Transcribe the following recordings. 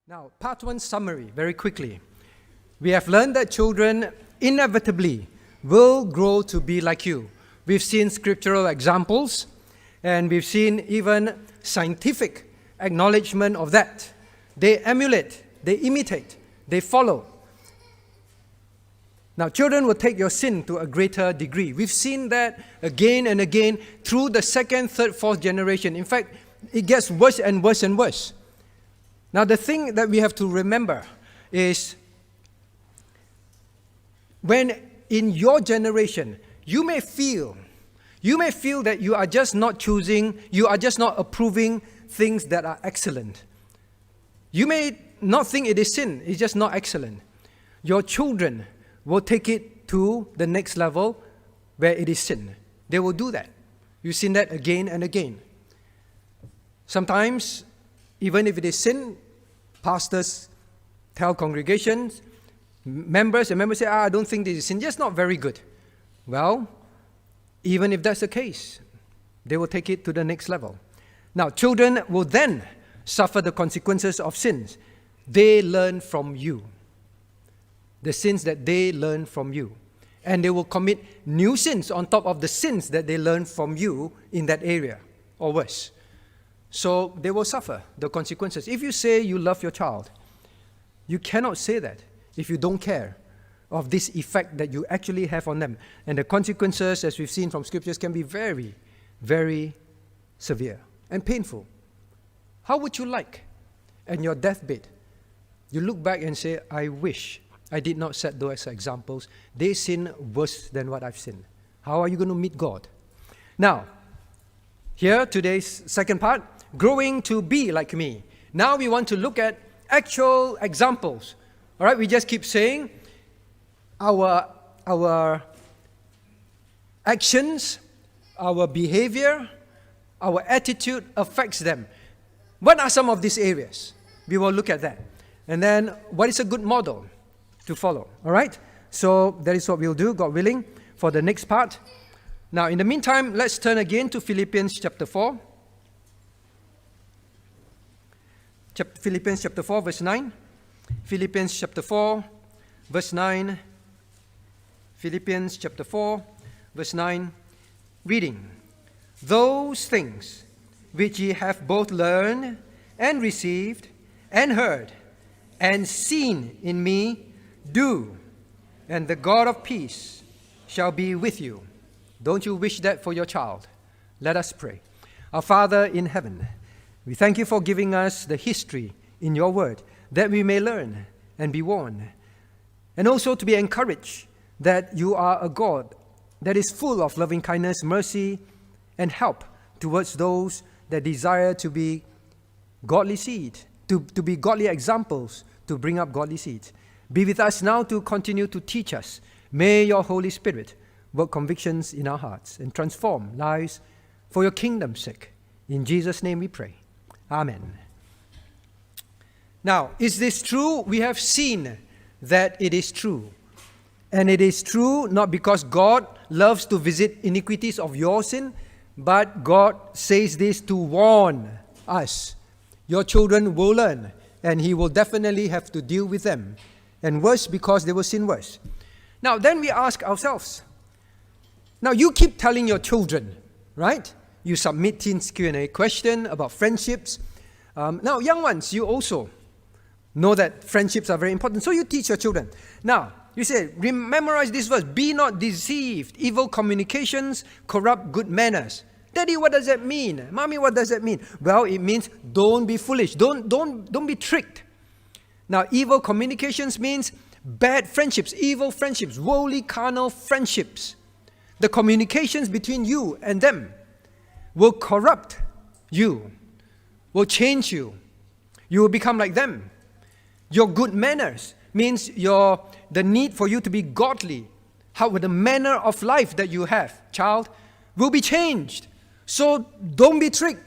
Now, part one summary, very quickly. We have learned that children inevitably will grow to be like you. We've seen scriptural examples, and we've seen even scientific acknowledgement of that. They emulate, they imitate, they follow. Now, children will take your sin to a greater degree. We've seen that again and again through the second, third, fourth generation. In fact, it gets worse and worse and worse. Now, the thing that we have to remember is when in your generation, you may feel that you are just not choosing, you are just not approving things that are excellent. You may not think it is sin, it's just not excellent. Your children will take it to the next level where it is sin. They will do that. You've seen that again and again. Sometimes, even if it is sin, pastors tell congregations, members say, I don't think this is sin, just not very good. Well, even if that's the case, they will take it to the next level. Now, children will then suffer the consequences of sins. They learn from you. The sins that they learn from you. And they will commit new sins on top of the sins that they learn from you in that area, or worse. So they will suffer the consequences. If you say you love your child, you cannot say that if you don't care of this effect that you actually have on them. And the consequences, as we've seen from scriptures, can be very, very severe and painful. How would you like, on your deathbed, you look back and say, I wish I did not set those examples. They sin worse than what I've sinned. How are you going to meet God? Now, here, today's second part, growing to be like me. Now we want to look at actual examples. All right, we just keep saying our actions, our behavior, our attitude affects them. What are some of these areas? We will look at that. And then, what is a good model to follow? All right? So, that is what we'll do, God willing, for the next part. Now, in the meantime, let's turn again to Philippians chapter 4. Philippians chapter 4, verse 9. Philippians chapter 4, verse 9. Philippians chapter 4, verse 9. Reading. Those things which ye have both learned and received and heard and seen in me, do, and the God of peace shall be with you. Don't you wish that for your child? Let us pray. Our Father in heaven, we thank you for giving us the history in your word that we may learn and be warned, and also to be encouraged that you are a God that is full of loving kindness, mercy, and help towards those that desire to be godly seed, to be godly examples, to bring up godly seeds. Be with us now to continue to teach us. May your Holy Spirit work convictions in our hearts and transform lives for your kingdom's sake. In Jesus' name we pray. Amen. Now, is this true? We have seen that it is true. And it is true not because God loves to visit iniquities of your sin, but God says this to warn us. Your children will learn, and He will definitely have to deal with them. And worse, because they will sin worse. Now, then we ask ourselves. Now, you keep telling your children, right? You submit teens Q&A question about friendships. Now, young ones, you also know that friendships are very important. So you teach your children. Now, you say, memorize this verse. Be not deceived. Evil communications corrupt good manners. Daddy, what does that mean? Mommy, what does that mean? Well, it means don't be foolish. Don't be tricked. Now, evil communications means bad friendships, evil friendships, worldly, carnal friendships. The communications between you and them will corrupt you, will change you. You will become like them. Your good manners means the need for you to be godly. How the manner of life that you have, child, will be changed. So don't be tricked.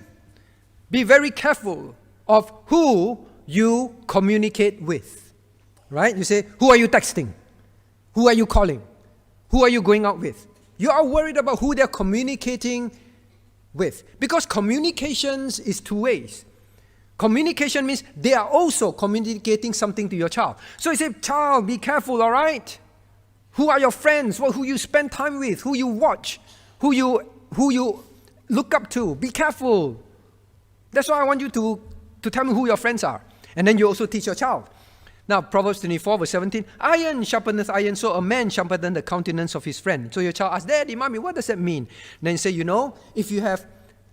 Be very careful of who you communicate with. Right? You say, who are you texting? Who are you calling? Who are you going out with? You are worried about who they're communicating with. Because communications is two ways. Communication means they are also communicating something to your child. So you say, child, be careful, all right? Who are your friends? Who you spend time with? Who you watch? Who you look up to? Be careful. That's why I want you to tell me who your friends are. And then you also teach your child. Now, Proverbs 24, verse 17, iron sharpeneth iron, so a man sharpeneth the countenance of his friend. So your child asks, Daddy, Mommy, what does that mean? Then you say, if you have,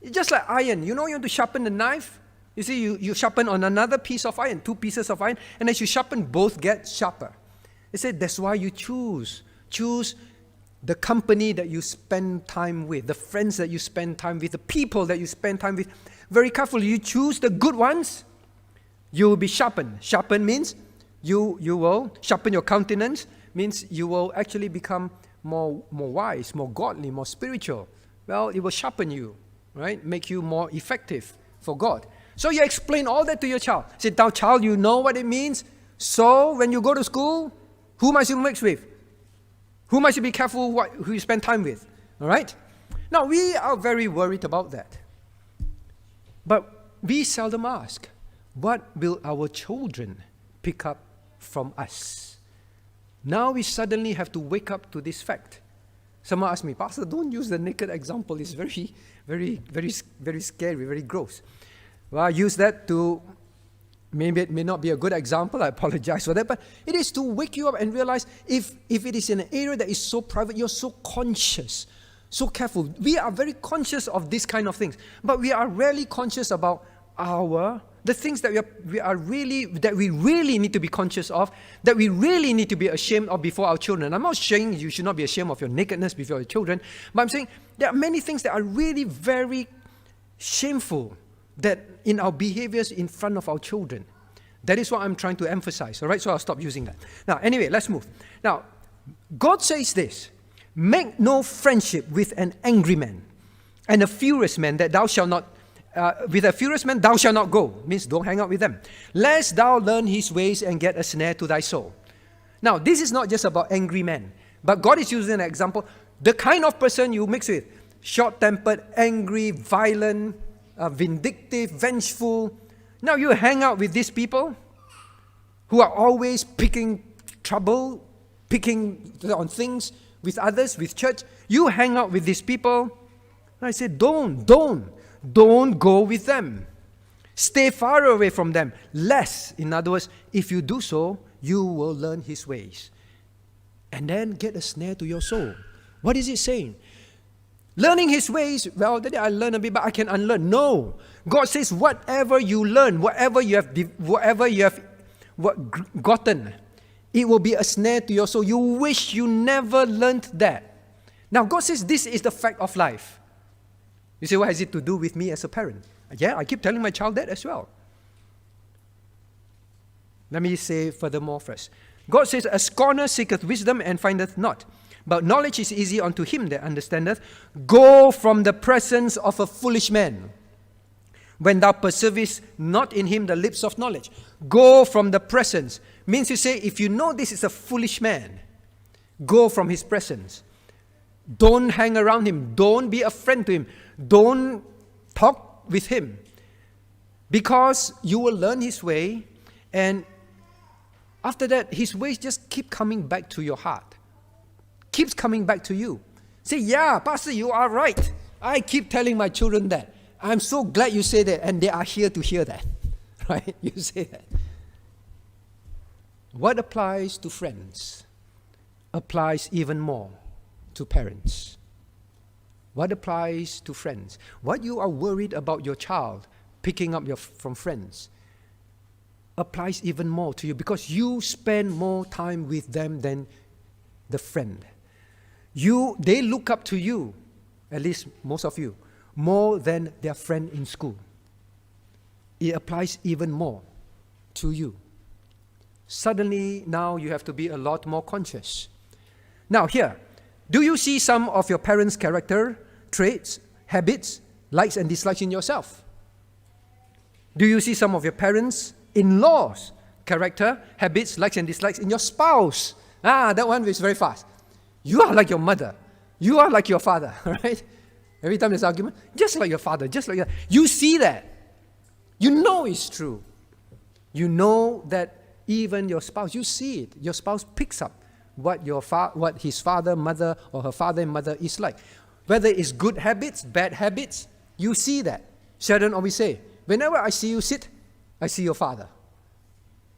just like iron, you want to sharpen the knife? You see, you sharpen on another piece of iron, 2 pieces of iron, and as you sharpen, both get sharper. They said that's why you choose the company that you spend time with, the friends that you spend time with, the people that you spend time with. Very carefully, you choose the good ones, you will be sharpened. Sharpen means you will sharpen your countenance, means you will actually become more wise, more godly, more spiritual. Well, it will sharpen you, right? Make you more effective for God. So you explain all that to your child. Say, now child, you know what it means. So when you go to school, who must you mix with? Who must you be careful who you spend time with? All right? Now, we are very worried about that. But we seldom ask, what will our children pick up from us? Now we suddenly have to wake up to this fact. Someone asked me, Pastor, don't use the naked example. It's very, very, very, very scary, very gross. Well, I use that to, maybe it may not be a good example, I apologize for that, but it is to wake you up and realize if it is in an area that is so private, you're so conscious, so careful. We are very conscious of these kind of things, but we are rarely conscious about the things that we really need to be conscious of, that we really need to be ashamed of before our children. I'm not saying you should not be ashamed of your nakedness before your children, but I'm saying there are many things that are really very shameful that in our behaviors in front of our children. That is what I'm trying to emphasize, all right? So I'll stop using that. Now, anyway, let's move. Now, God says this, make no friendship with an angry man and a furious man that thou shalt not, with a furious man thou shalt not go. Means don't hang out with them. Lest thou learn his ways and get a snare to thy soul. Now, this is not just about angry men, but God is using an example. The kind of person you mix with, short-tempered, angry, violent, vindictive, vengeful. Now you hang out with these people who are always picking trouble, picking on things with others, with church. You hang out with these people. And I said, don't go with them. Stay far away from them. Lest, in other words, if you do so, you will learn his ways. And then get a snare to your soul. What is it saying? Learning his ways, well, I learn a bit, but I can unlearn. No. God says, whatever you learn, whatever you have gotten, it will be a snare to your soul. You wish you never learned that. Now, God says this is the fact of life. You say, what has it to do with me as a parent? Yeah, I keep telling my child that as well. Let me say furthermore first. God says, a scorner seeketh wisdom and findeth not. But knowledge is easy unto him that understandeth. Go from the presence of a foolish man, when thou perseverest not in him the lips of knowledge. Go from the presence. Means you say, if you know this is a foolish man, go from his presence. Don't hang around him. Don't be a friend to him. Don't talk with him. Because you will learn his way, and after that, his ways just keep coming back to your heart. Keeps coming back to you. Say, yeah, Pastor, you are right. I keep telling my children that. I'm so glad you say that, and they are here to hear that. Right? You say that. What applies to friends applies even more to parents. What applies to friends? What you are worried about your child picking up from friends applies even more to you, because you spend more time with them than the friend. They look up to you, at least most of you, more than their friend in school. It applies even more to you. Suddenly, now you have to be a lot more conscious. Now here, do you see some of your parents' character, traits, habits, likes and dislikes in yourself? Do you see some of your parents' in-laws' character, habits, likes and dislikes in your spouse? That one is very fast. You are like your mother. You are like your father, right? Every time there's argument, just like your father, just like that. You see that. You know it's true. You know that even your spouse, you see it. Your spouse picks up what what his father, mother, or her father and mother is like. Whether it's good habits, bad habits, you see that. Sharon always say, whenever I see you sit, I see your father.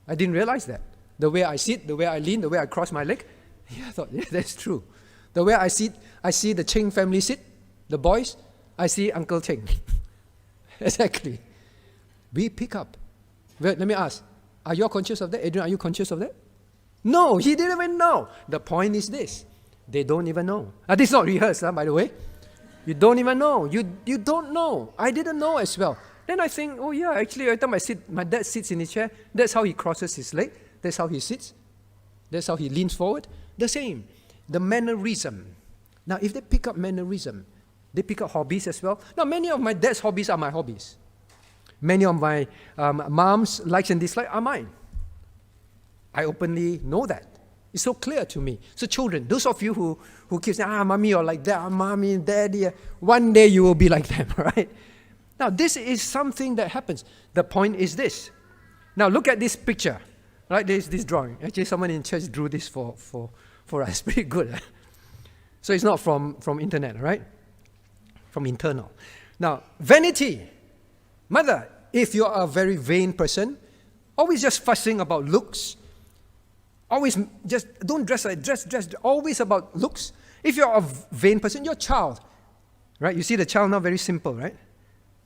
I didn't realize that. The way I sit, the way I lean, the way I cross my leg. Yeah, I thought, yeah, that's true. The way I sit, I see the Cheng family sit, the boys, I see Uncle Cheng. Exactly. We pick up. Wait, let me ask, are you all conscious of that? Adrian, are you conscious of that? No, he didn't even know. The point is this. They don't even know. This is not rehearsed, by the way. You don't even know. You don't know. I didn't know as well. Then I think, oh yeah, actually every time my dad sits in his chair, that's how he crosses his leg. That's how he sits. That's how he leans forward. The same. The mannerism. Now, if they pick up mannerism, they pick up hobbies as well. Now, many of my dad's hobbies are my hobbies. Many of my mom's likes and dislikes are mine. I openly know that. It's so clear to me. So children, those of you who keep saying, mommy, you're like that, mommy and daddy, one day you will be like them, right? Now, this is something that happens. The point is this. Now, look at this picture, right? There's this drawing. Actually, someone in church drew this for us. Pretty good. So it's not from internet, right? From internal. Now, vanity. Mother, if you're a very vain person, always just fussing about looks, always just don't dress, always about looks. If you're a vain person, your child, right? You see the child now, very simple, right?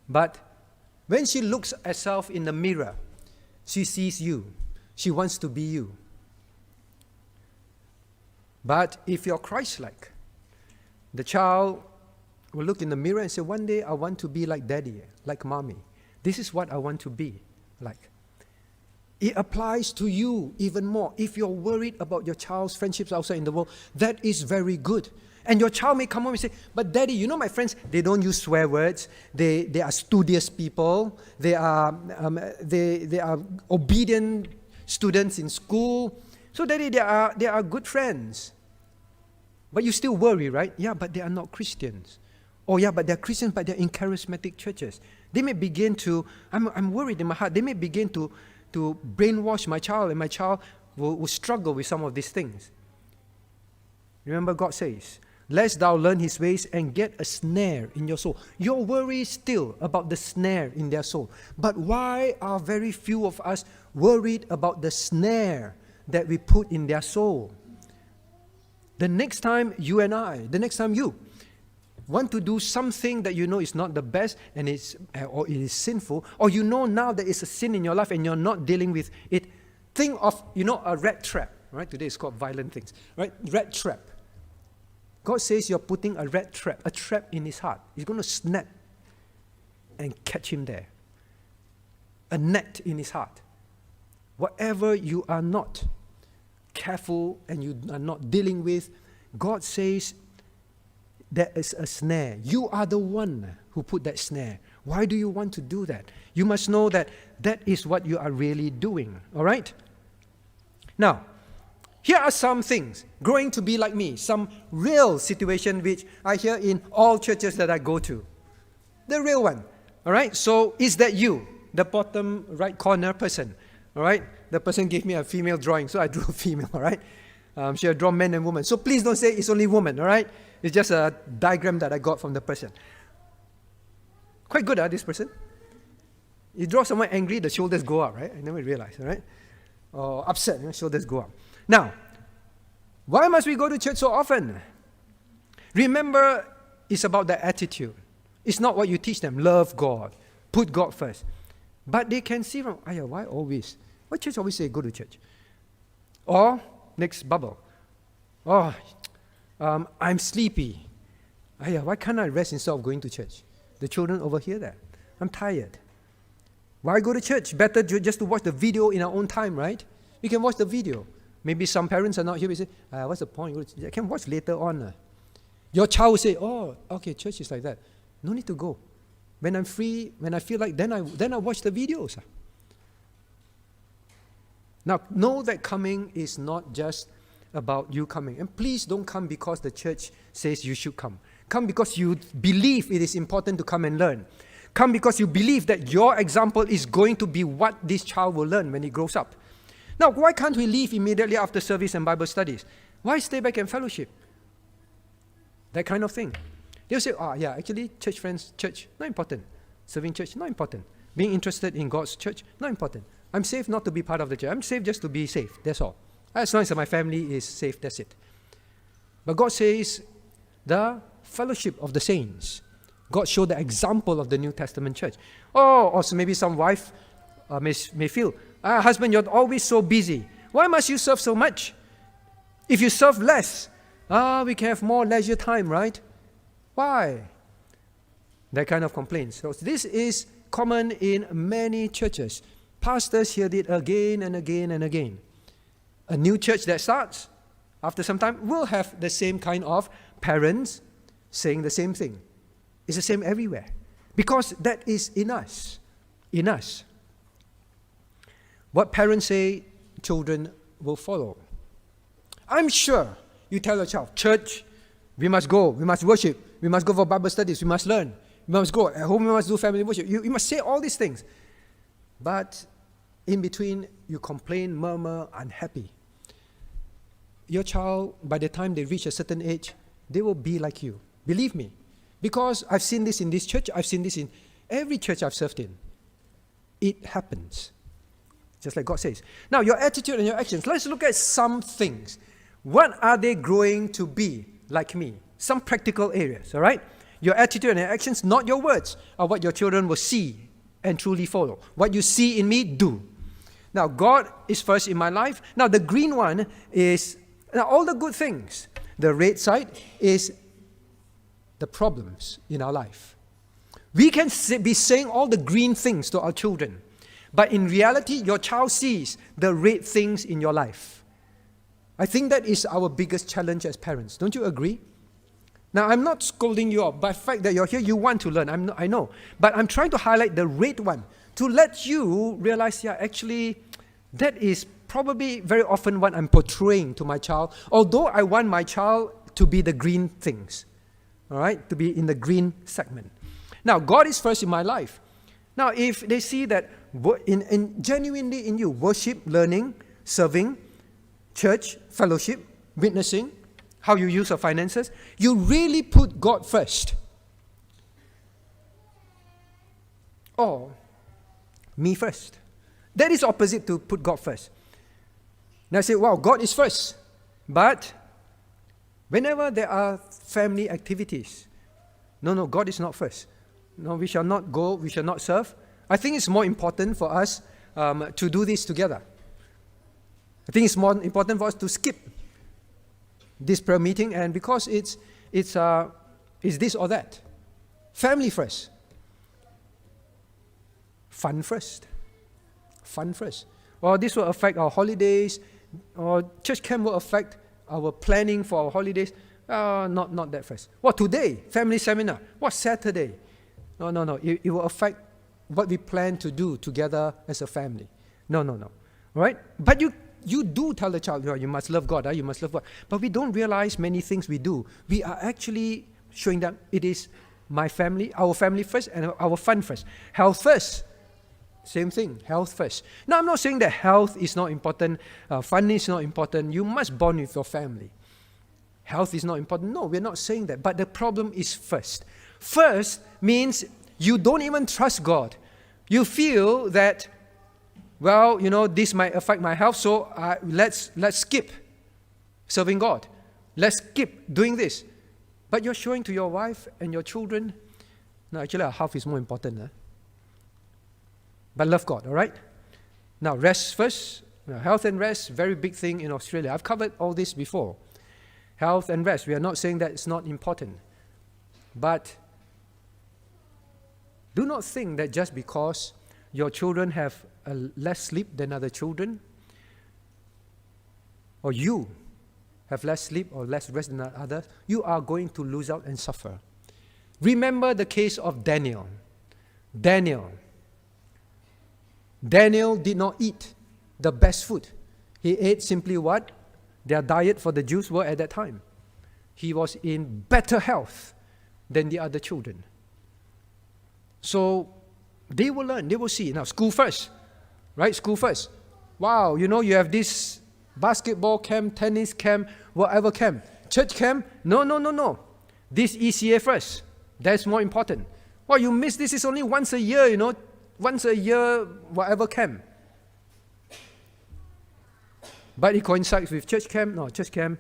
But when she looks at herself in the mirror, she sees you. She wants to be you. But if you're Christ-like, the child will look in the mirror and say, one day I want to be like daddy, like mommy. This is what I want to be like. It applies to you even more. If you're worried about your child's friendships outside in the world, that is very good. And your child may come home and say, but daddy, you know my friends, they don't use swear words. They are studious people. They are obedient students in school. So daddy, they are good friends. But you still worry, right? Yeah, but they are not Christians. Oh yeah, but they're Christians, but they're in charismatic churches. They may begin to, I'm worried in my heart, they may begin to brainwash my child, and my child will struggle with some of these things. Remember, God says, lest thou learn his ways and get a snare in your soul. Your worry is still about the snare in their soul. But why are very few of us worried about the snare that we put in their soul? The next time you want to do something that you know is not the best and or it is sinful, or you know now that it's a sin in your life and you're not dealing with it, think of, a rat trap, right? Today it's called violent things, right? Rat trap. God says you're putting a trap in his heart. He's going to snap and catch him there. A net in his heart. Whatever you are not careful and you are not dealing with, God says there is a snare. You are the one who put that snare. Why do you want to do that? You must know that that is what you are really doing. All right? Now, here are some things. Growing to be like me. Some real situation which I hear in all churches that I go to. The real one. All right? So, is that you? The bottom right corner person. All right? The person gave me a female drawing, so I drew a female. All right? She had drawn men and women. So please don't say it's only women. All right? It's just a diagram that I got from the person. Quite good, this person. You draw someone angry, the shoulders go up, right? I never realized, all right? Or upset, shoulders go up. Now, why must we go to church so often? Remember, it's about the attitude. It's not what you teach them. Love God. Put God first. But they can see from, why always? Why church always say go to church? Or, next bubble. I'm sleepy. Why can't I rest instead of going to church? The children overhear that. I'm tired. Why go to church? Better just to watch the video in our own time, right? We can watch the video. Maybe some parents are not here. We say, what's the point? I can watch later on. Your child will say, okay, church is like that. No need to go. When I'm free, when I feel like, then I watch the videos. Now, know that coming is not just about you coming. And please don't come because the church says you should come. Come because you believe it is important to come and learn. Come because you believe that your example is going to be what this child will learn when he grows up. Now, why can't we leave immediately after service and Bible studies? Why stay back and fellowship? That kind of thing. They'll say, actually, church friends, church, not important. Serving church, not important. Being interested in God's church, not important. I'm saved not to be part of the church. I'm saved just to be safe. That's all. As long as my family is safe, that's it. But God says, the fellowship of the saints. God showed the example of the New Testament church. Or so maybe some wife may feel, husband, you're always so busy. Why must you serve so much? If you serve less, we can have more leisure time, right? Why? That kind of complaints. So this is common in many churches. Pastors hear it again and again and again. A new church that starts, after some time, will have the same kind of parents saying the same thing. It's the same everywhere. Because that is in us. In us. What parents say, children will follow. I'm sure you tell your child, church, we must go, we must worship, we must go for Bible studies, we must learn, we must go, at home we must do family worship. You must say all these things. But in between, you complain, murmur, unhappy. Your child, by the time they reach a certain age, they will be like you. Believe me. Because I've seen this in this church, I've seen this in every church I've served in. It happens. Just like God says. Now, your attitude and your actions. Let's look at some things. What are they growing to be like me? Some practical areas, all right? Your attitude and your actions, not your words, are what your children will see and truly follow. What you see in me, do. Now, God is first in my life. Now, the green one is all the good things. The red side is the problems in our life. We can be saying all the green things to our children, but in reality, your child sees the red things in your life. I think that is our biggest challenge as parents. Don't you agree? Now, I'm not scolding you out. By the fact that you're here, you want to learn. I know. But I'm trying to highlight the red one to let you realize, actually, that is probably very often what I'm portraying to my child, although I want my child to be the green things, all right, to be in the green segment. Now, God is first in my life. Now, if they see that genuinely in you, worship, learning, serving, church, fellowship, witnessing, how you use your finances, you really put God first. Or me first. That is opposite to put God first. Now I say, wow, God is first. But whenever there are family activities, no, God is not first. No, we shall not go, we shall not serve. I think it's more important for us to do this together. I think it's more important for us to skip this prayer meeting, and because it's this or that. Family first. Fun first. Fun first. Or this will affect our holidays, or church camp will affect our planning for our holidays. Not that first. What, today? Family seminar. What, Saturday? No. It will affect what we plan to do together as a family. No. All right? But you do tell the child, you must love God, you must love God. But we don't realize many things we do. We are actually showing them it is my family, our family first, and our fun first. Health first. Same thing, health first. Now, I'm not saying that health is not important, fun is not important. You must bond with your family. Health is not important. No, we're not saying that. But the problem is first. First means you don't even trust God. You feel that, well, this might affect my health, so let's skip serving God. Let's skip doing this. But you're showing to your wife and your children, no, actually our health is more important. But love God, all right? Now, rest first. Health and rest, very big thing in Australia. I've covered all this before. Health and rest, we are not saying that it's not important. But do not think that just because your children have less sleep than other children, or you have less sleep or less rest than others, you are going to lose out and suffer. Remember the case of Daniel. Daniel did not eat the best food. He ate simply what their diet for the Jews were at that time. He was in better health than the other children. So they will learn, they will see. Now, school first, right? School first. Wow, you have this basketball camp, tennis camp, whatever camp. Church camp? No. This ECA first. That's more important. Well, you miss this is only once a year, once a year, whatever camp. But it coincides with church camp. No, church camp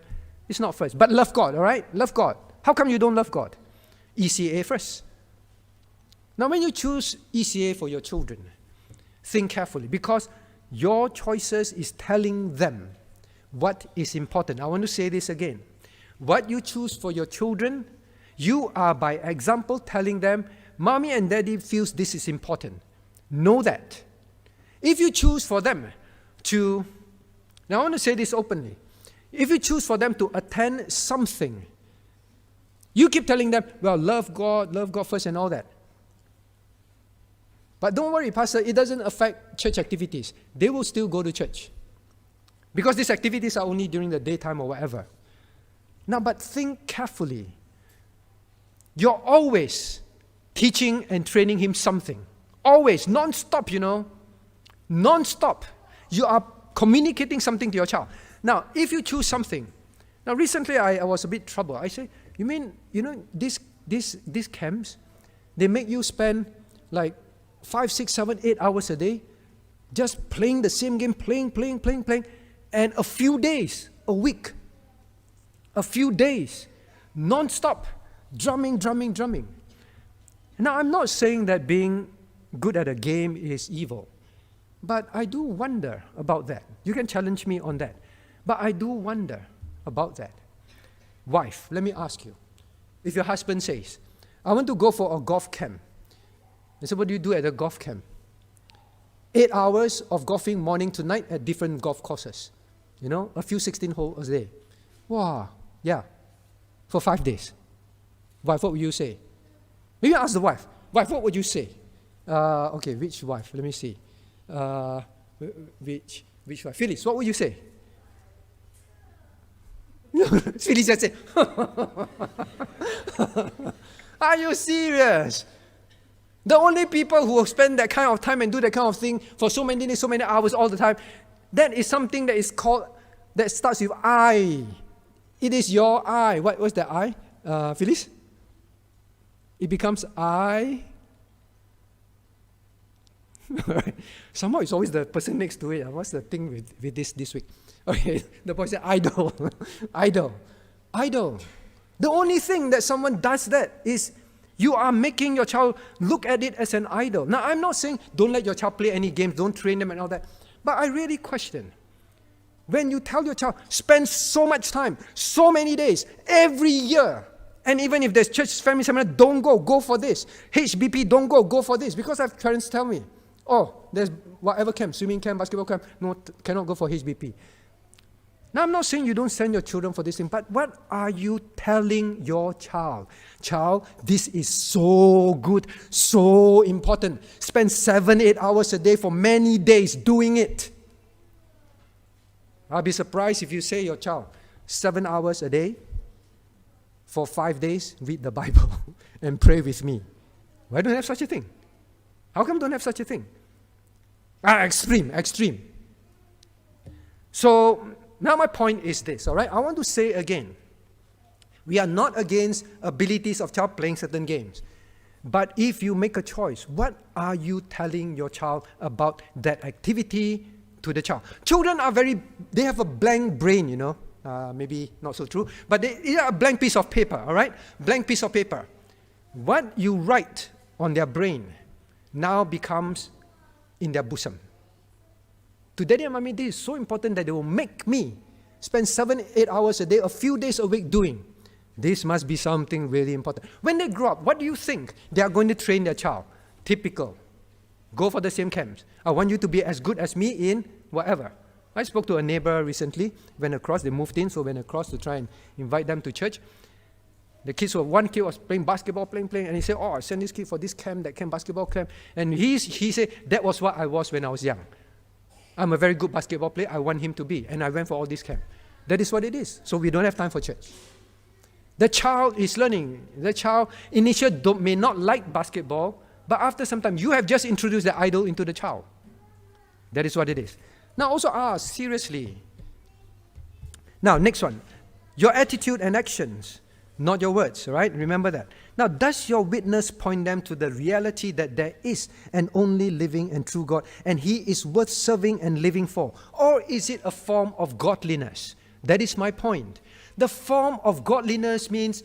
is not first. But love God, all right? Love God. How come you don't love God? ECA first. Now, when you choose ECA for your children, think carefully, because your choices is telling them what is important. I want to say this again. What you choose for your children, you are by example telling them, Mommy and Daddy feels this is important. Know that. If you choose for them to, now I want to say this openly, if you choose for them to attend something, you keep telling them, well, love God first and all that. But don't worry, Pastor, it doesn't affect church activities. They will still go to church. Because these activities are only during the daytime or whatever. Now, but think carefully. You're always teaching and training him something. Always, non-stop, Non-stop. You are communicating something to your child. Now, if you choose something, now recently I was a bit troubled. I say, you mean, these camps, they make you spend like 5, 6, 7, 8 hours a day just playing the same game, playing, and a few days, a week, a few days, non-stop, drumming. Now, I'm not saying that being good at a game is evil, but I do wonder about that. You can challenge me on that. But I do wonder about that. Wife, let me ask you, if your husband says, I want to go for a golf camp, I said, what do you do at a golf camp? 8 hours of golfing morning to night at different golf courses. A few 16 holes a day. Wow, yeah, for 5 days. Wife, what would you say? Maybe ask the wife. Wife, what would you say? Okay, which wife? Let me see. Which wife? Phyllis, what would you say? Phyllis just said, are you serious? The only people who spend that kind of time and do that kind of thing for so many days, so many hours all the time, that is something that is called, that starts with I. It is your I. What's that I? Phyllis? It becomes I. Somehow it's always the person next to it. What's the thing with this week? Okay, the boy said idol. Idol. The only thing that someone does that is you are making your child look at it as an idol. Now, I'm not saying don't let your child play any games, don't train them and all that. But I really question, when you tell your child, spend so much time, so many days, every year, and even if there's church family seminar, don't go for this. HBP, don't go for this. Because I have parents tell me, there's whatever camp, swimming camp, basketball camp, no, cannot go for HBP. Now, I'm not saying you don't send your children for this thing, but what are you telling your child? Child, this is so good, so important. Spend 7, 8 hours a day for many days doing it. I'll be surprised if you say your child, 7 hours a day, for 5 days, read the Bible and pray with me. Why don't have such a thing? How come don't have such a thing? Extreme. So, now my point is this, all right? I want to say again, we are not against abilities of child playing certain games. But if you make a choice, what are you telling your child about that activity to the child? Children are they have a blank brain, maybe not so true, but they are a blank piece of paper, all right? Blank piece of paper. What you write on their brain now becomes in their bosom. To Daddy and Mommy, this is so important that they will make me spend 7, 8 hours a day, a few days a week doing. This must be something really important. When they grow up, what do you think they are going to train their child? Typical. Go for the same camps. I want you to be as good as me in whatever. I spoke to a neighbor recently, went across, they moved in, so went across to try and invite them to church. One kid was playing basketball, playing, and he said, I sent this kid for this camp, that camp, basketball camp. And he said, that was what I was when I was young. I'm a very good basketball player. I want him to be. And I went for all this camp. That is what it is. So we don't have time for church. The child is learning. The child initially may not like basketball, But after some time, you have just introduced the idol into the child. That is what it is. Now also ask, seriously. Now, next one. Your attitude and actions, not your words, right? Remember that. Now, does your witness point them to the reality that there is an only living and true God, and He is worth serving and living for? Or is it a form of godliness? That is my point. The form of godliness means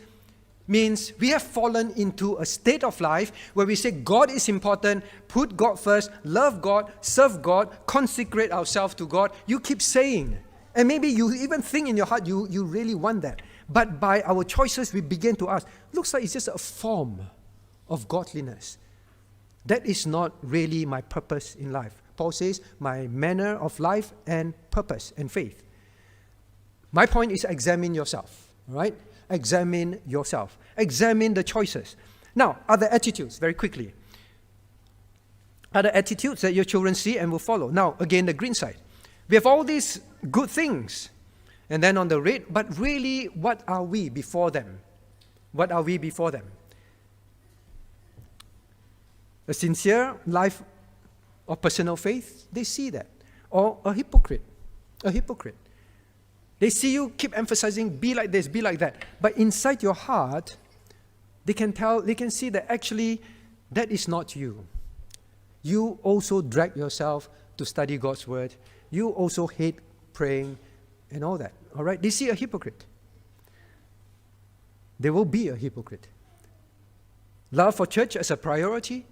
we have fallen into a state of life where we say God is important, put God first, love God, serve God, consecrate ourselves to God. You keep saying, and maybe you even think in your heart you really want that. But by our choices, we begin to ask, looks like it's just a form of godliness. That is not really my purpose in life. Paul says, my manner of life and purpose and faith. My point is examine yourself, right? Examine yourself. Examine the choices. Now, other attitudes, very quickly. Other attitudes that your children see and will follow. Now, again, the green side. We have all these good things. And then on the red, but really, what are we before them? What are we before them? A sincere life of personal faith, they see that. Or a hypocrite. A hypocrite. They see you keep emphasizing, be like this, be like that. But inside your heart, they can see that actually that is not you. You also drag yourself to study God's word. You also hate praying and all that. All right? They see a hypocrite. There will be a hypocrite. Love for church as a priority.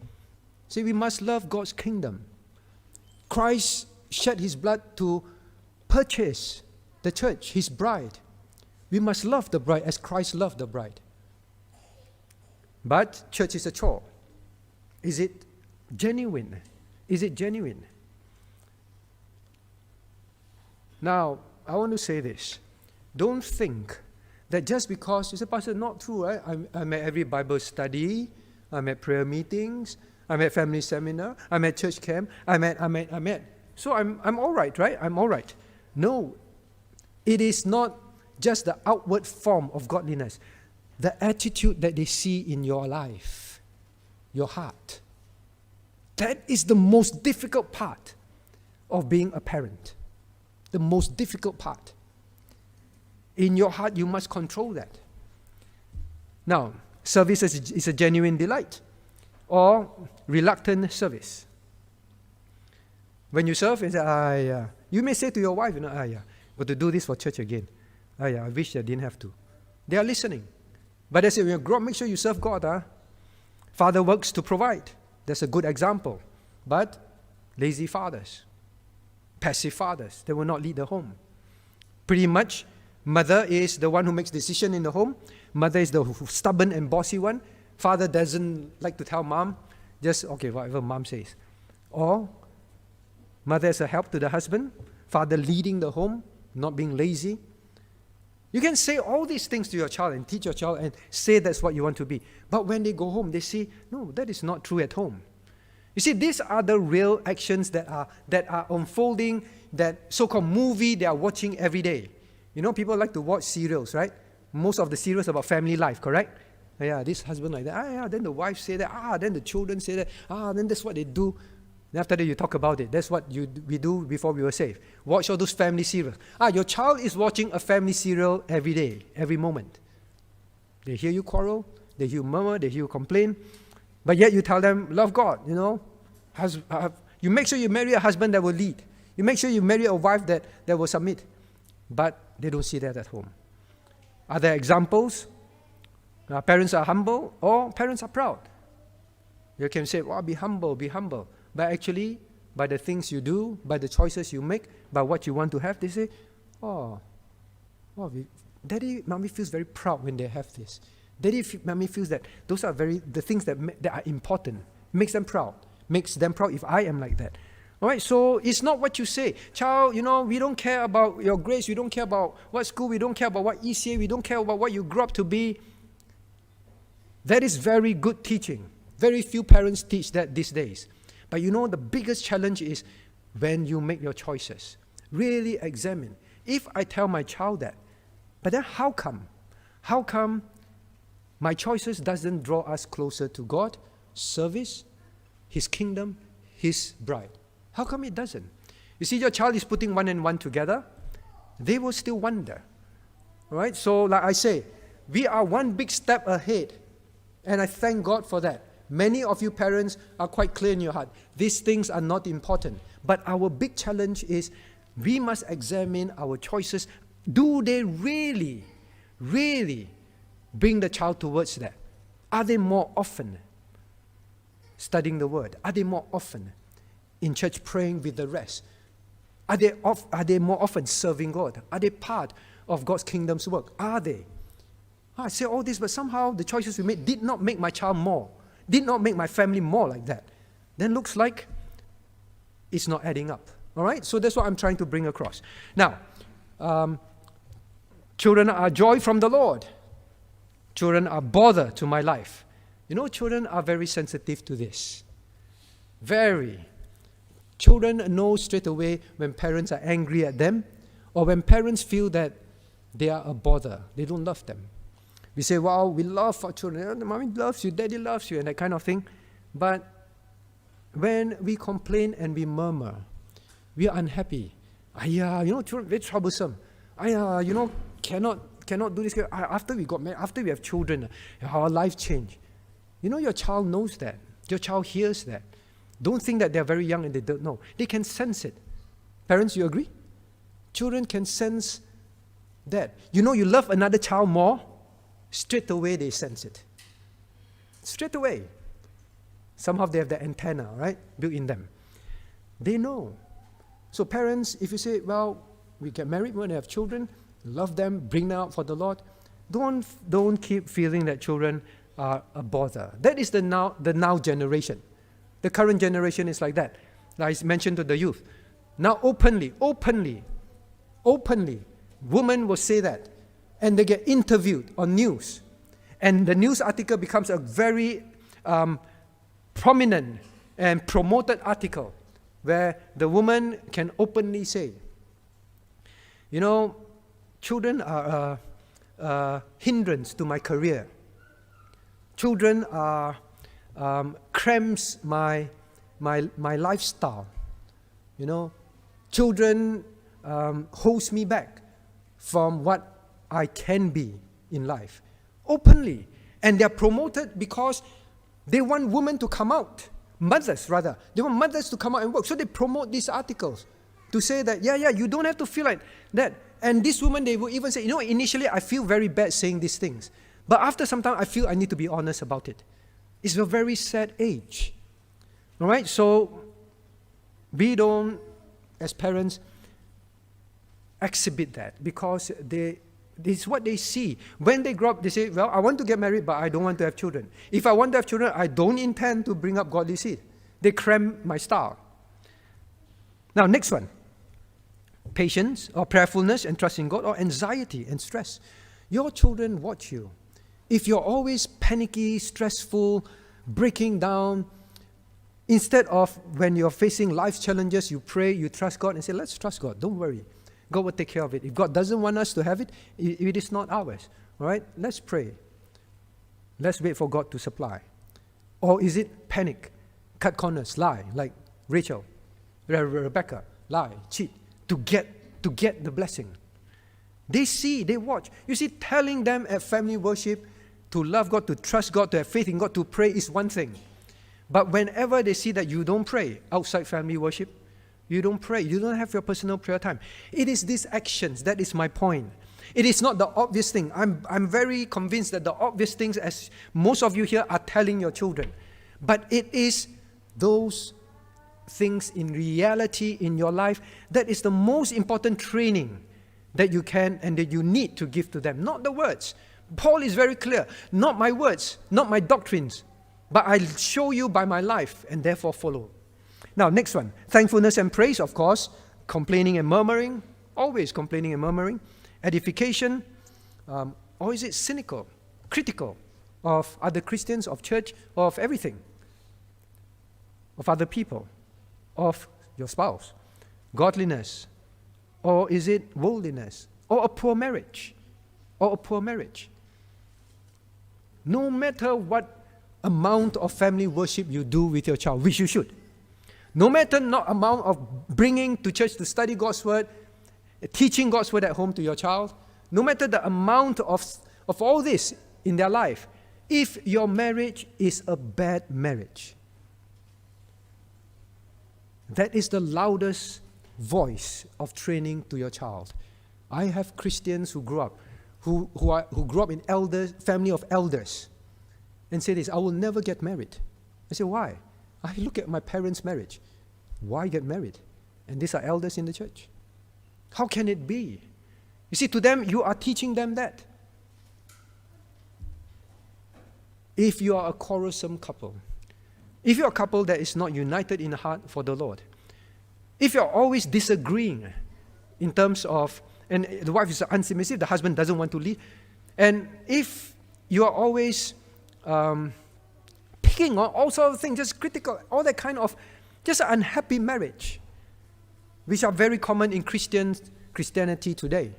See, we must love God's kingdom. Christ shed His blood to purchase the church, His bride. We must love the bride as Christ loved the bride. But church is a chore. Is it genuine? Is it genuine? Now, I want to say this. Don't think that just because you say, Pastor, not true, right? I'm at every Bible study, I'm at prayer meetings, I'm at family seminar, I'm at church camp, I'm at. So I'm all right, right? I'm all right. No, it is not just the outward form of godliness. The attitude that they see in your life, your heart. That is the most difficult part of being a parent. The most difficult part. In your heart, you must control that. Now, service is a genuine delight or reluctant service. When you serve, you say, you may say to your wife, but to do this for church again. I wish I didn't have to. They are listening. But they say, when you grow up, make sure you serve God. Father works to provide. That's a good example. But lazy fathers, passive fathers, they will not lead the home. Pretty much, mother is the one who makes decision in the home. Mother is the stubborn and bossy one. Father doesn't like to tell mom, just, okay, whatever mom says. Or mother is a help to the husband. Father leading the home, not being lazy. You can say all these things to your child and teach your child and say that's what you want to be. But when they go home, they see, no, that is not true at home. You see, these are the real actions that are unfolding, that so-called movie they are watching every day. You know, people like to watch serials, right? Most of the serials about family life, correct? This husband like that. Then the wife say that. Then the children say that. Then that's what they do. Then after that, you talk about it. That's what we do before we were saved. Watch all those family serials. Your child is watching a family serial every day, every moment. They hear you quarrel, they hear you murmur, they hear you complain, but yet you tell them, love God, You make sure you marry a husband that will lead. You make sure you marry a wife that will submit. But they don't see that at home. Are there examples? Parents are humble or parents are proud. You can say, be humble, be humble. But actually, by the things you do, by the choices you make, by what you want to have, they say, Daddy, Mommy feels very proud when they have this. Daddy, Mommy feels that those are the things that are important. Makes them proud. Makes them proud if I am like that. All right, so it's not what you say. Child, we don't care about your grades. We don't care about what school. We don't care about what ECA. We don't care about what you grew up to be. That is very good teaching. Very few parents teach that these days. But the biggest challenge is when you make your choices. Really examine. If I tell my child that, but then how come? How come my choices doesn't draw us closer to God, service, His kingdom, His bride. How come it doesn't? You see, your child is putting one and one together, they will still wonder. All right? So, like I say, we are one big step ahead, and I thank God for that. Many of you parents are quite clear in your heart. These things are not important. But our big challenge is we must examine our choices. Do they really, really bring the child towards that? Are they more often studying the Word? Are they more often in church praying with the rest? Are they more often serving God? Are they part of God's kingdom's work? Are they? I say all this, but somehow the choices we made did not make my child more, did not make my family more like that. Then looks like it's not adding up. All right? So that's what I'm trying to bring across. Now, children are joy from the Lord. Children are bother to my life. You know, children are very sensitive to this. Very. Children know straight away when parents are angry at them or when parents feel that they are a bother. They don't love them. We say, wow, we love our children. Mommy loves you, daddy loves you, and that kind of thing. But when we complain and we murmur, we are unhappy. Children very troublesome. Cannot do this. After we got married, after we have children, our life changed. Your child knows that. Your child hears that. Don't think that they're very young and they don't know. They can sense it. Parents, you agree? Children can sense that. You love another child more, straight away they sense it. Straight away. Somehow they have the antenna, right, built in them. They know. So parents, if you say, well, we get married when they have children, love them, bring them up for the Lord, don't keep feeling that children are a bother. That is the now generation. The current generation is like that. Like I mentioned to the youth. Now openly, women will say that. And they get interviewed on news. And the news article becomes a very prominent and promoted article where the woman can openly say, children are a hindrance to my career. Children are cramps my lifestyle. Children holds me back from what I can be in life. Openly. And they are promoted because they want women to come out. Mothers, rather. They want mothers to come out and work. So they promote these articles to say that, you don't have to feel like that. And this woman, they will even say, initially I feel very bad saying these things. But after some time, I feel I need to be honest about it. It's a very sad age. All right? So we don't, as parents, exhibit that because this is what they see. When they grow up, they say, well, I want to get married, but I don't want to have children. If I want to have children, I don't intend to bring up godly seed. They cram my style. Now, next one. Patience or prayerfulness and trust in God, or anxiety and stress. Your children watch you. If you're always panicky, stressful, breaking down, instead of when you're facing life challenges, you pray, you trust God and say, let's trust God. Don't worry. God will take care of it. If God doesn't want us to have it, it is not ours. All right? Let's pray. Let's wait for God to supply. Or is it panic, cut corners, lie, like Rachel, Rebecca, lie, cheat, to get the blessing? They see, they watch. You see, telling them at family worship to love God, to trust God, to have faith in God, to pray is one thing. But whenever they see that you don't pray outside family worship, you don't pray, you don't have your personal prayer time. It is these actions, that is my point. It is not the obvious thing. I'm very convinced that the obvious things, as most of you here are telling your children. But it is those things in reality in your life that is the most important training that you can and that you need to give to them. Not the words. Paul is very clear. Not my words, not my doctrines, but I'll show you by my life and therefore follow. Now, next one. Thankfulness and praise, of course. Complaining and murmuring. Always complaining and murmuring. Edification. Or is it cynical, critical of other Christians, of church, of everything? Of other people, of your spouse. Godliness. Or is it worldliness? Or a poor marriage? Or a poor marriage? No matter what amount of family worship you do with your child, which you should. No matter not amount of bringing to church to study God's word, teaching God's word at home to your child, no matter the amount of all this in their life, if your marriage is a bad marriage, that is the loudest voice of training to your child. I have Christians who grew up, who grew up in family of elders, and say this: I will never get married. I say, why? I look at my parents' marriage. Why get married? And these are elders in the church. How can it be? You see, to them, you are teaching them that. If you are a quarrelsome couple, if you're a couple that is not united in heart for the Lord, if you're always disagreeing in terms of, and the wife is unsubmissive, the husband doesn't want to leave, and if you are always picking on all sorts of things, just critical, all that kind of, just an unhappy marriage, which are very common in Christianity today.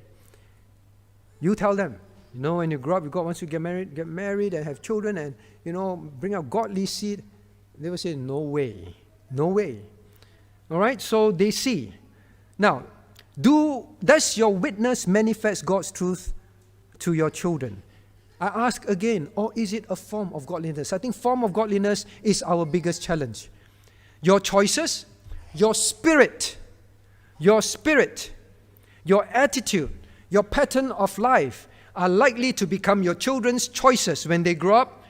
You tell them, when you grow up, God wants you to get married and have children and, bring up godly seed. They will say, no way, no way. All right, so they see. Now, does your witness manifest God's truth to your children? I ask again, or is it a form of godliness? I think form of godliness is our biggest challenge. Your choices, your spirit, your attitude, your pattern of life are likely to become your children's choices when they grow up,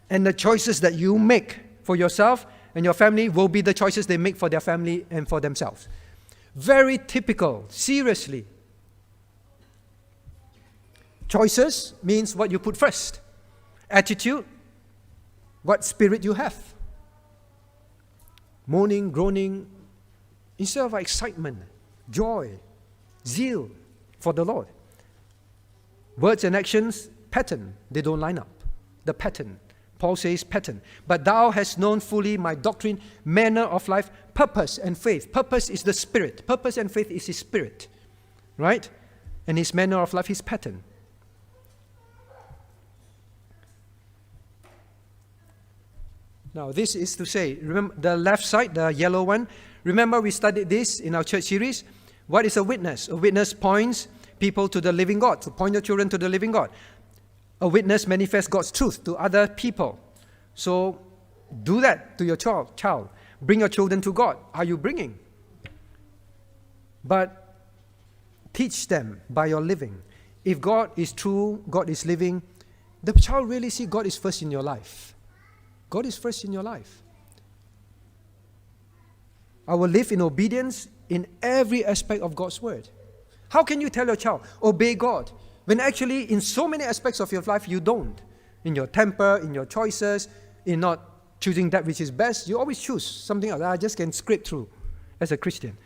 and the choices that you make for yourself and your family will be the choices they make for their family and for themselves. Very typical, seriously. Choices means what you put first. Attitude, what spirit you have. Moaning, groaning, instead of excitement, joy, zeal for the Lord. Words and actions, pattern, they don't line up. The pattern. Paul says pattern. But thou hast known fully my doctrine, manner of life, purpose and faith. Purpose is the spirit. Purpose and faith is his spirit. Right? And his manner of life, his pattern. Now, this is to say, remember the left side, the yellow one. Remember, we studied this in our church series. What is a witness? A witness points people to the living God. So point your children to the living God. A witness manifests God's truth to other people. So do that to your child. Bring your children to God. Are you bringing? But teach them by your living. If God is true, God is living, the child really see God is first in your life. God is first in your life. I will live in obedience in every aspect of God's word. How can you tell your child, obey God, when actually in so many aspects of your life you don't? In your temper, in your choices, in not choosing that which is best, you always choose something else. I just can scrape through as a Christian.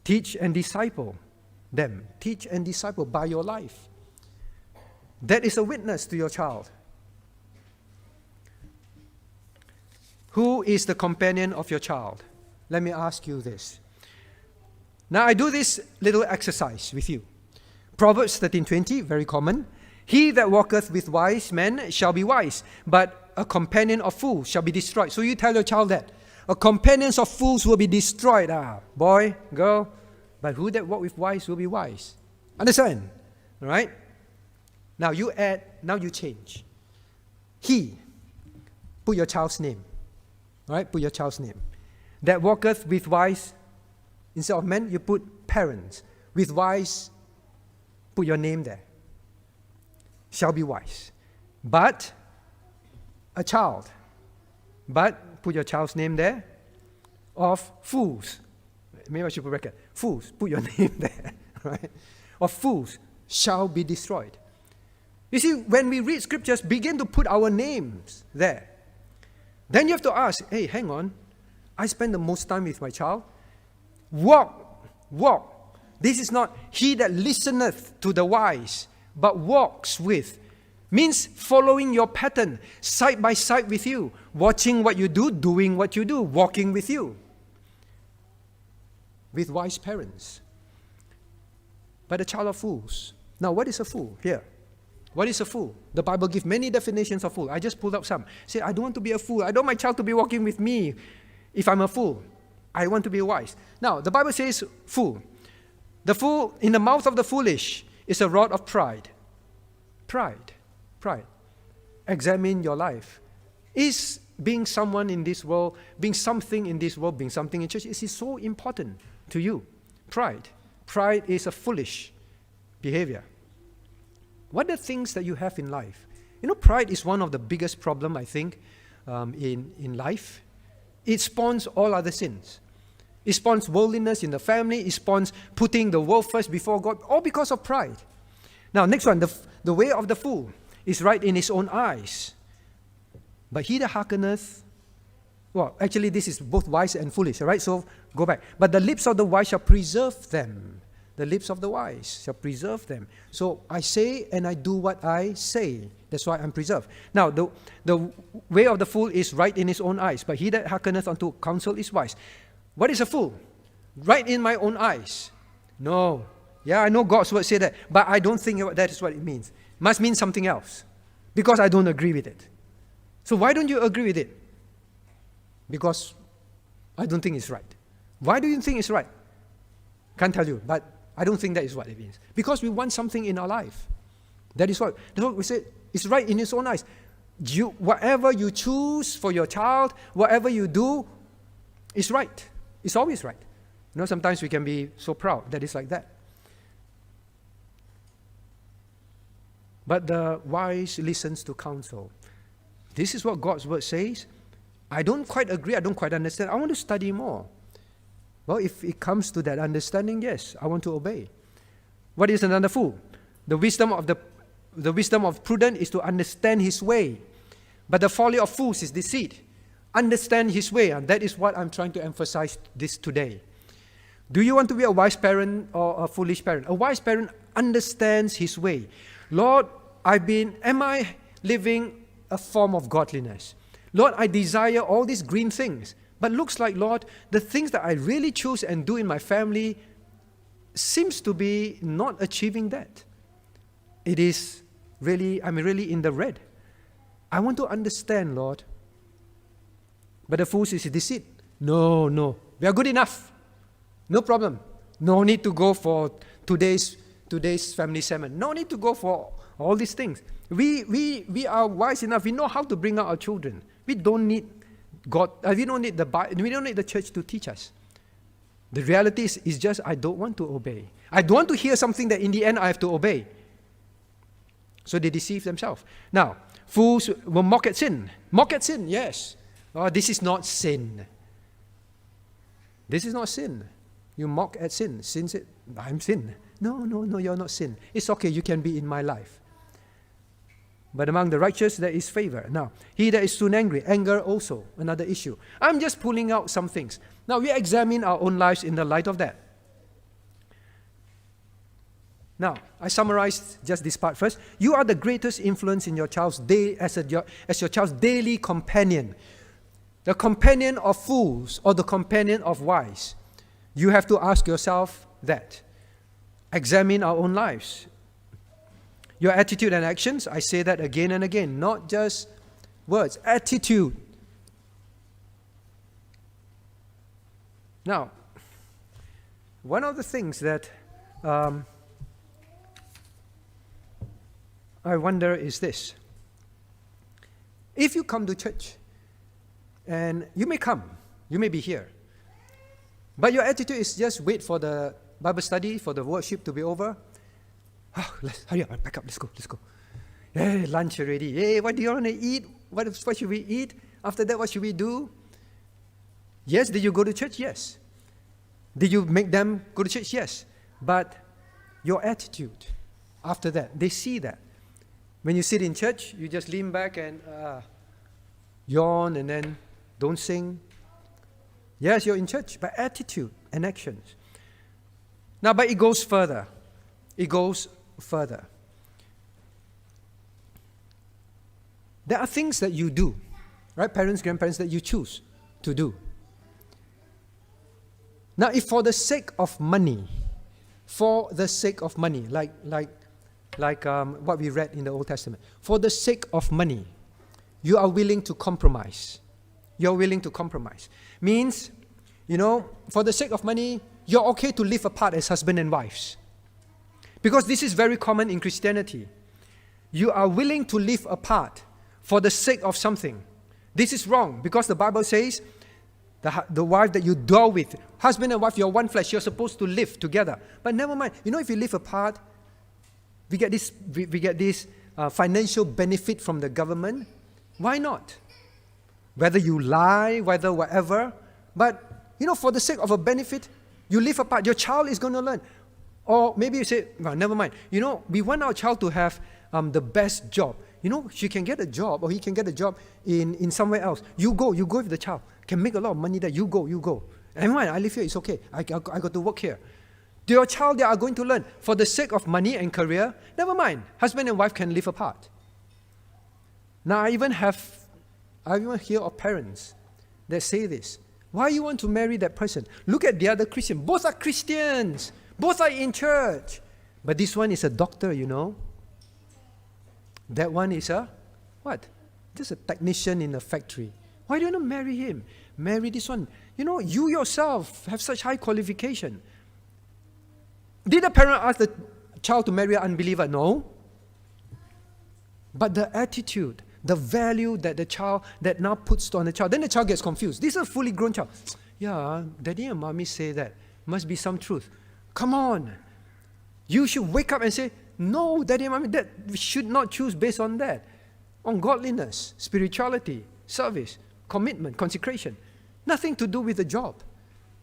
Teach and disciple them. Teach and disciple by your life. That is a witness to your child. Who is the companion of your child? Let me ask you this. Now I do this little exercise with you. Proverbs 13:20, very common. He that walketh with wise men shall be wise, but a companion of fools shall be destroyed. So you tell your child that. A companion of fools will be destroyed. Boy, girl, but who that walk with wise will be wise. Understand? All right? Now you change. He. Put your child's name. All right? Put your child's name. That walketh with wise, instead of men, you put parents. With wise, put your name there. Shall be wise. But a child. But put your child's name there. Of fools. Maybe I should put bracket. Fools. Put your name there. Right? Of fools shall be destroyed. You see, when we read scriptures, begin to put our names there. Then you have to ask, hey, hang on. I spend the most time with my child. Walk. This is not he that listeneth to the wise, but walks with. Means following your pattern, side by side with you, watching what you do, doing what you do, walking with you. With wise parents. But a child of fools. Now, what is a fool here? What is a fool? The Bible gives many definitions of fool. I just pulled up some. Say, I don't want to be a fool. I don't want my child to be walking with me if I'm a fool. I want to be wise. Now, the Bible says fool. The fool, in the mouth of the foolish, is a rod of pride. Pride. Pride. Examine your life. Is being someone in this world, being something in this world, being something in church, is it so important to you? Pride. Pride is a foolish behavior. What are the things that you have in life? You know, pride is one of the biggest problems, I think, in life. It spawns all other sins. It spawns worldliness in the family. It spawns putting the world first before God, all because of pride. Now, next one, the way of the fool is right in his own eyes. But he that hearkeneth, well, actually this is both wise and foolish, all right? So go back. But the lips of the wise shall preserve them. The lips of the wise shall preserve them. So I say and I do what I say. That's why I'm preserved. Now, the way of the fool is right in his own eyes. But he that hearkeneth unto counsel is wise. What is a fool? Right in my own eyes. No. Yeah, I know God's word say that. But I don't think that is what it means. Must mean something else. Because I don't agree with it. So why don't you agree with it? Because I don't think it's right. Why do you think it's right? Can't tell you, but I don't think that is what it means. Because we want something in our life. That's what we say. It's right in his own eyes. Whatever you choose for your child, whatever you do, is right. It's always right. You know, sometimes we can be so proud that it's like that. But the wise listens to counsel. This is what God's word says. I don't quite agree. I don't quite understand. I want to study more. Well, if it comes to that understanding, yes, I want to obey. What is another fool? The wisdom of prudent is to understand his way. But the folly of fools is deceit. Understand his way, and that is what I'm trying to emphasize this today. Do you want to be a wise parent or a foolish parent? A wise parent understands his way. Lord, am I living a form of godliness? Lord, I desire all these green things. But looks like, Lord, the things that I really choose and do in my family seems to be not achieving that. It is really, I'm really in the red. I want to understand, Lord. But the fool is deceit. No, we are good enough. No problem. No need to go for today's family sermon. No need to go for all these things. We are wise enough. We know how to bring up our children. We don't need God. We don't need the church to teach us. The reality is just I don't want to obey. I don't want to hear something that in the end I have to obey. So they deceive themselves. Now, fools will mock at sin. Mock at sin, yes. Oh, this is not sin. This is not sin. You mock at sin. I'm sin. No, you're not sin. It's okay, you can be in my life. But among the righteous, there is favor. Now, he that is soon angry, anger also, another issue. I'm just pulling out some things. Now, we examine our own lives in the light of that. Now, I summarized just this part first. You are the greatest influence in your child's day as your child's daily companion. The companion of fools or the companion of wise. You have to ask yourself that. Examine our own lives. Your attitude and actions, I say that again and again, not just words. Attitude. Now, one of the things that I wonder is this. If you come to church, and you may be here, but your attitude is just wait for the Bible study, for the worship to be over. Oh, let's hurry up, back up, let's go. Hey, lunch already. Hey, what do you want to eat? What should we eat? After that, what should we do? Yes, did you go to church? Yes. Did you make them go to church? Yes. But your attitude after that, they see that. When you sit in church, you just lean back and yawn and then don't sing. Yes, you're in church, but attitude and actions. Now, but it goes further. It goes further. There are things that you do, right? Parents, grandparents, that you choose to do. Now, if for the sake of money, like like what we read in the Old Testament. For the sake of money, you are willing to compromise. You're willing to compromise. Means, for the sake of money, you're okay to live apart as husband and wives. Because this is very common in Christianity. You are willing to live apart for the sake of something. This is wrong because the Bible says the wife that you dwell with, husband and wife, you're one flesh, you're supposed to live together. But never mind, if you live apart, we get this financial benefit from the government. Why not? Whether you lie, whether whatever, but for the sake of a benefit, you live apart. Your child is going to learn. Or maybe you say, well, never mind. We want our child to have the best job. She can get a job or he can get a job in somewhere else. You go with the child. Can make a lot of money there. You go. Never mind, I live here, it's okay. I got to work here. Your child, they are going to learn. For the sake of money and career, never mind. Husband and wife can live apart. Now, I even hear of parents that say this. Why you want to marry that person? Look at the other Christian. Both are Christians. Both are in church. But this one is a doctor, That one is what? Just a technician in a factory. Why do you not marry him? Marry this one. You yourself have such high qualification. Did the parent ask the child to marry an unbeliever? No. But the attitude, the value that the child, that now puts on the child, then the child gets confused. This is a fully grown child. Yeah, daddy and mommy say that. Must be some truth. Come on. You should wake up and say, no, daddy and mommy, that we should not choose based on that. On godliness, spirituality, service, commitment, consecration. Nothing to do with the job.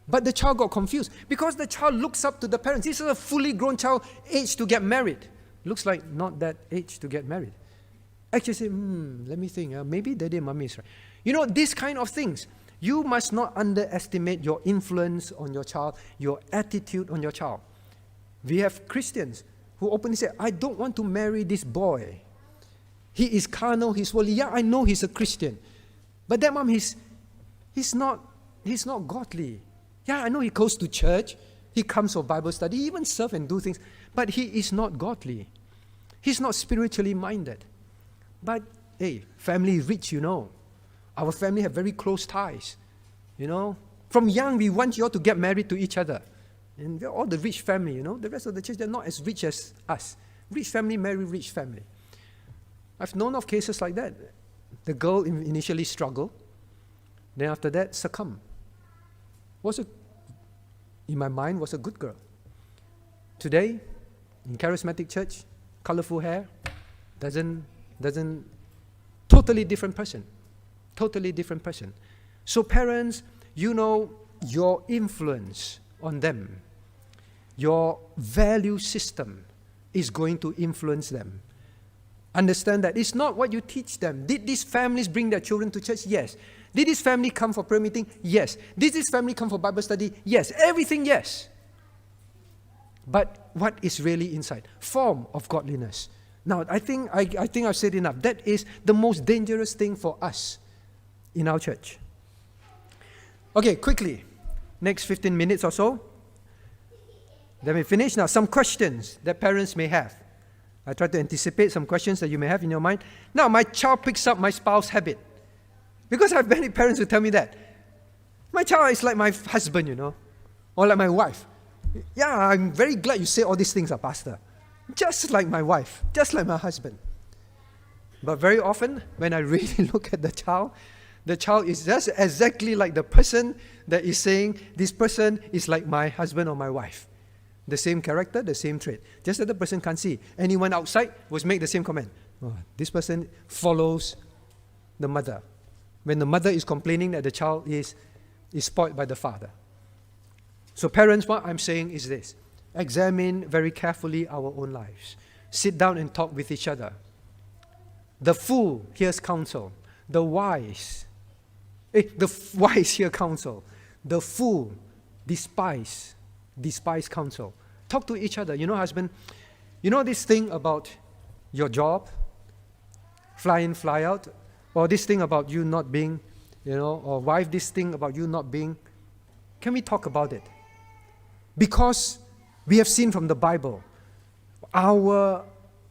But the child got confused because the child looks up to the parents. This is a fully grown child, age to get married. Looks like not that age to get married. Actually say, let me think, maybe daddy and mommy is right. These kind of things. You must not underestimate your influence on your child, your attitude on your child. We have Christians who openly say, I don't want to marry this boy. He is carnal, he's worldly. Yeah, I know he's a Christian. But that mom, he's not godly. Yeah, I know he goes to church, he comes for Bible study, he even serve and do things, but he is not godly. He's not spiritually minded. But, hey, family is rich, Our family have very close ties, From young, we want you all to get married to each other. And we're all the rich family, The rest of the church, they're not as rich as us. Rich family marry rich family. I've known of cases like that. The girl initially struggled, then after that, succumb. In my mind, was a good girl. Today, in charismatic church, colorful hair, doesn't totally different person. Totally different person. So parents, your influence on them, your value system is going to influence them. Understand that it's not what you teach them. Did these families bring their children to church? Yes. Did this family come for prayer meeting? Yes. Did this family come for Bible study? Yes. Everything, yes. But what is really inside? Form of godliness. Now, I think I've said enough. That is the most dangerous thing for us in our church. Okay, quickly. Next 15 minutes or so. Then we finish. Now, some questions that parents may have. I try to anticipate some questions that you may have in your mind. Now, my child picks up my spouse's habit. Because I have many parents who tell me that. My child is like my husband, or like my wife. Yeah, I'm very glad you say all these things, Pastor. Just like my wife, just like my husband. But very often, when I really look at the child is just exactly like the person that is saying, this person is like my husband or my wife. The same character, the same trait. Just that the person can't see. Anyone outside would make the same comment. Oh, this person follows the mother. When the mother is complaining that the child is spoiled by the father. So parents, what I'm saying is this. Examine very carefully our own lives. Sit down and talk with each other. The fool hears counsel. The wise hear counsel. The fool despise counsel. Talk to each other. Husband, this thing about your job, fly in, fly out, or this thing about you not being, or wife, this thing about you not being, can we talk about it? Because we have seen from the Bible, our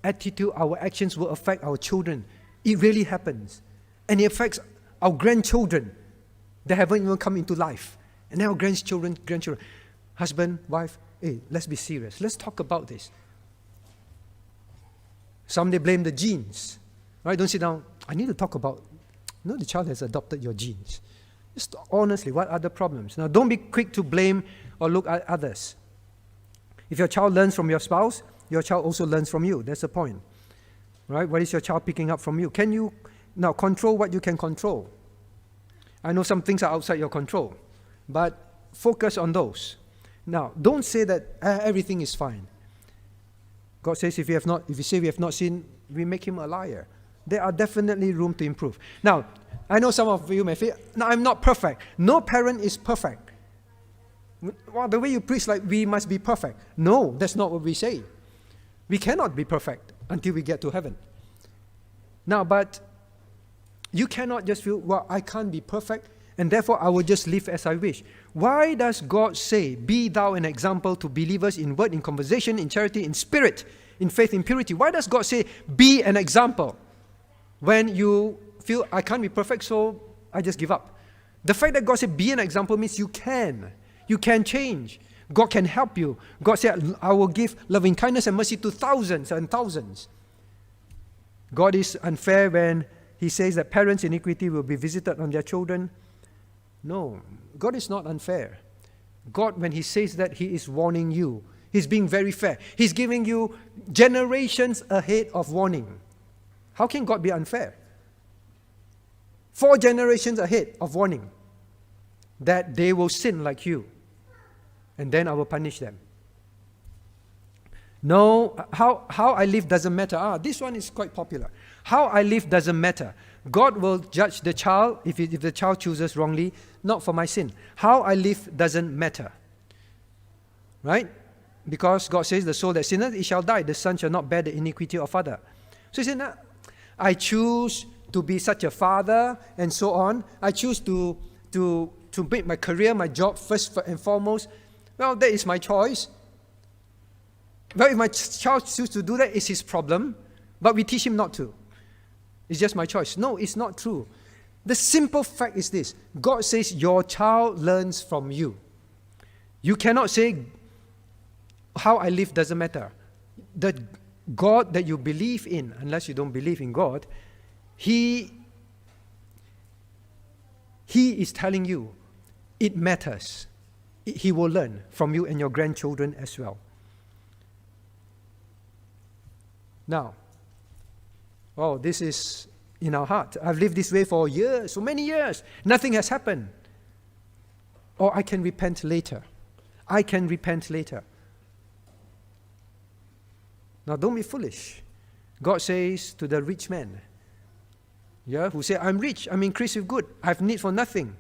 attitude, our actions will affect our children. It really happens. And it affects our grandchildren that haven't even come into life. And now grandchildren, husband, wife, hey, let's be serious. Let's talk about this. Some they blame the genes. Right? Don't sit down. I need to talk about, the child has adopted your genes. Just honestly, what are the problems? Now, don't be quick to blame or look at others. If your child learns from your spouse, your child also learns from you. That's the point. Right? What is your child picking up from you? Can you now control what you can control? I know some things are outside your control, but focus on those. Now, don't say that everything is fine. God says if you say we have not seen, we make him a liar. There are definitely room to improve. Now, I know some of you may feel, no, I'm not perfect. No parent is perfect. Well, the way you preach, like we must be perfect. No, that's not what we say. We cannot be perfect until we get to heaven. Now, but you cannot just feel, well, I can't be perfect, and therefore I will just live as I wish. Why does God say, be thou an example to believers in word, in conversation, in charity, in spirit, in faith, in purity? Why does God say, be an example? When you feel, I can't be perfect, so I just give up. The fact that God said, be an example means you can. You can change. God can help you. God said, I will give loving kindness and mercy to thousands and thousands. God is unfair when he says that parents' iniquity will be visited on their children. No, God is not unfair. God, when he says that, he is warning you. He's being very fair. He's giving you generations ahead of warning. How can God be unfair? 4 generations ahead of warning that they will sin like you, and then I will punish them. No, how I live doesn't matter. This one is quite popular. How I live doesn't matter. God will judge the child if the child chooses wrongly, not for my sin. How I live doesn't matter. Right? Because God says, the soul that sinneth, it shall die. The son shall not bear the iniquity of father. So he said, I choose to be such a father and so on. I choose to make my career, my job first and foremost. Well, that is my choice. Well, if my child chooses to do that, it's his problem. But we teach him not to. It's just my choice. No, it's not true. The simple fact is this. God says your child learns from you. You cannot say, how I live doesn't matter. The God that you believe in, unless you don't believe in God, He is telling you it matters. He will learn from you and your grandchildren as well. Now, this is in our heart. I've lived this way for years, so many years. Nothing has happened. Or I can repent later. I can repent later. Now, don't be foolish. God says to the rich man, who say, I'm rich, I'm increased with good, I have need for nothing.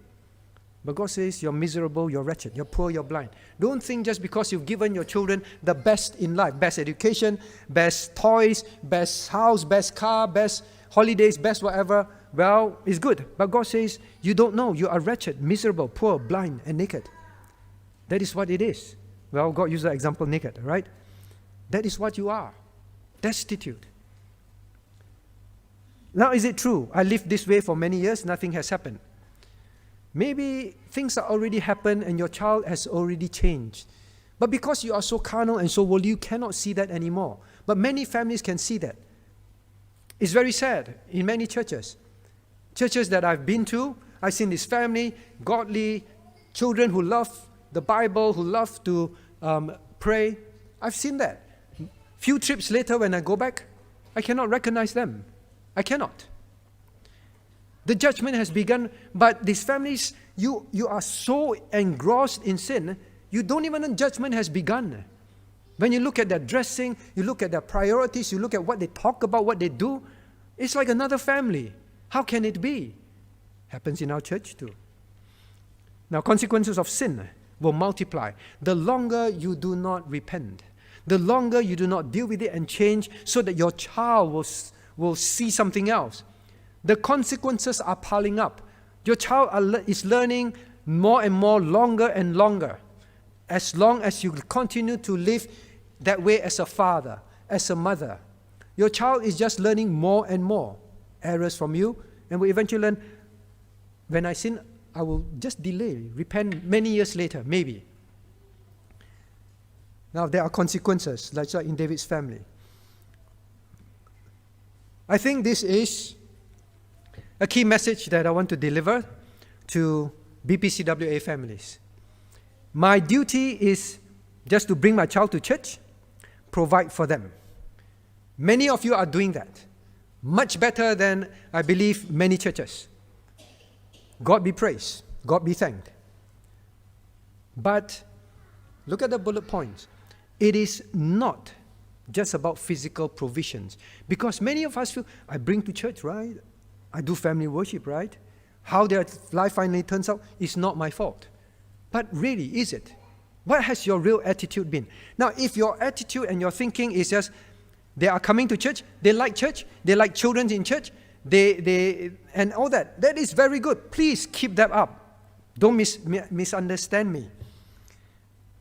But God says, you're miserable, you're wretched, you're poor, you're blind. Don't think just because you've given your children the best in life, best education, best toys, best house, best car, best holidays, best whatever, well, it's good. But God says, you don't know, you are wretched, miserable, poor, blind, and naked. That is what it is. Well, God used the example naked, right? That is what you are. Destitute. Now, is it true? I lived this way for many years, nothing has happened. Maybe things have already happened and your child has already changed. But because you are so carnal and so worldly, you cannot see that anymore. But many families can see that. It's very sad in many churches. Churches that I've been to, I've seen this family, godly children who love the Bible, who love to pray. I've seen that. Few trips later when I go back, I cannot recognize them. I cannot. The judgment has begun, but these families, you are so engrossed in sin, you don't even know judgment has begun. When you look at their dressing, you look at their priorities, you look at what they talk about, what they do, it's like another family. How can it be? Happens in our church too. Now, consequences of sin will multiply. The longer you do not repent, the longer you do not deal with it and change so that your child will see something else, the consequences are piling up. Your child is learning more and more, longer and longer. As long as you continue to live that way as a father, as a mother, Your child is just learning more and more errors from you, and will eventually learn, when I sin, I will just delay, repent many years later, maybe. Now, there are consequences, like in David's family. I think this is a key message that I want to deliver to BPCWA families. My duty is just to bring my child to church, provide for them. Many of you are doing that. Much better than, I believe, many churches. God be praised. God be thanked. But look at the bullet points. It is not just about physical provisions. Because many of us feel, I bring to church, right? I do family worship, right? How their life finally turns out is not my fault. But really, is it? What has your real attitude been? Now, if your attitude and your thinking is just, they are coming to church, they like children in church, they and all that, that is very good. Please keep that up. Don't misunderstand me.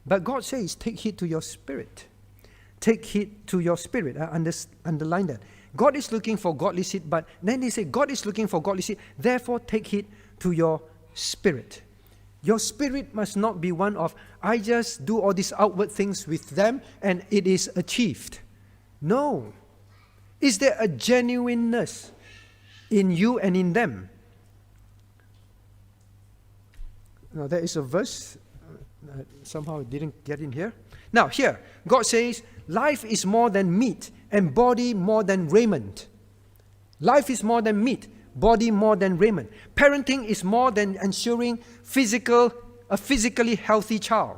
But God says, take heed to your spirit. Take heed to your spirit. I underline that. God is looking for godly seed, but then they say, God is looking for godly seed, therefore take heed to your spirit. Your spirit must not be one of, I just do all these outward things with them and it is achieved. No. Is there a genuineness in you and in them? Now, there is a verse, somehow it didn't get in here. Now, here, God says, life is more than meat and body more than raiment. Life is more than meat, body more than raiment. Parenting is more than ensuring a physically healthy child,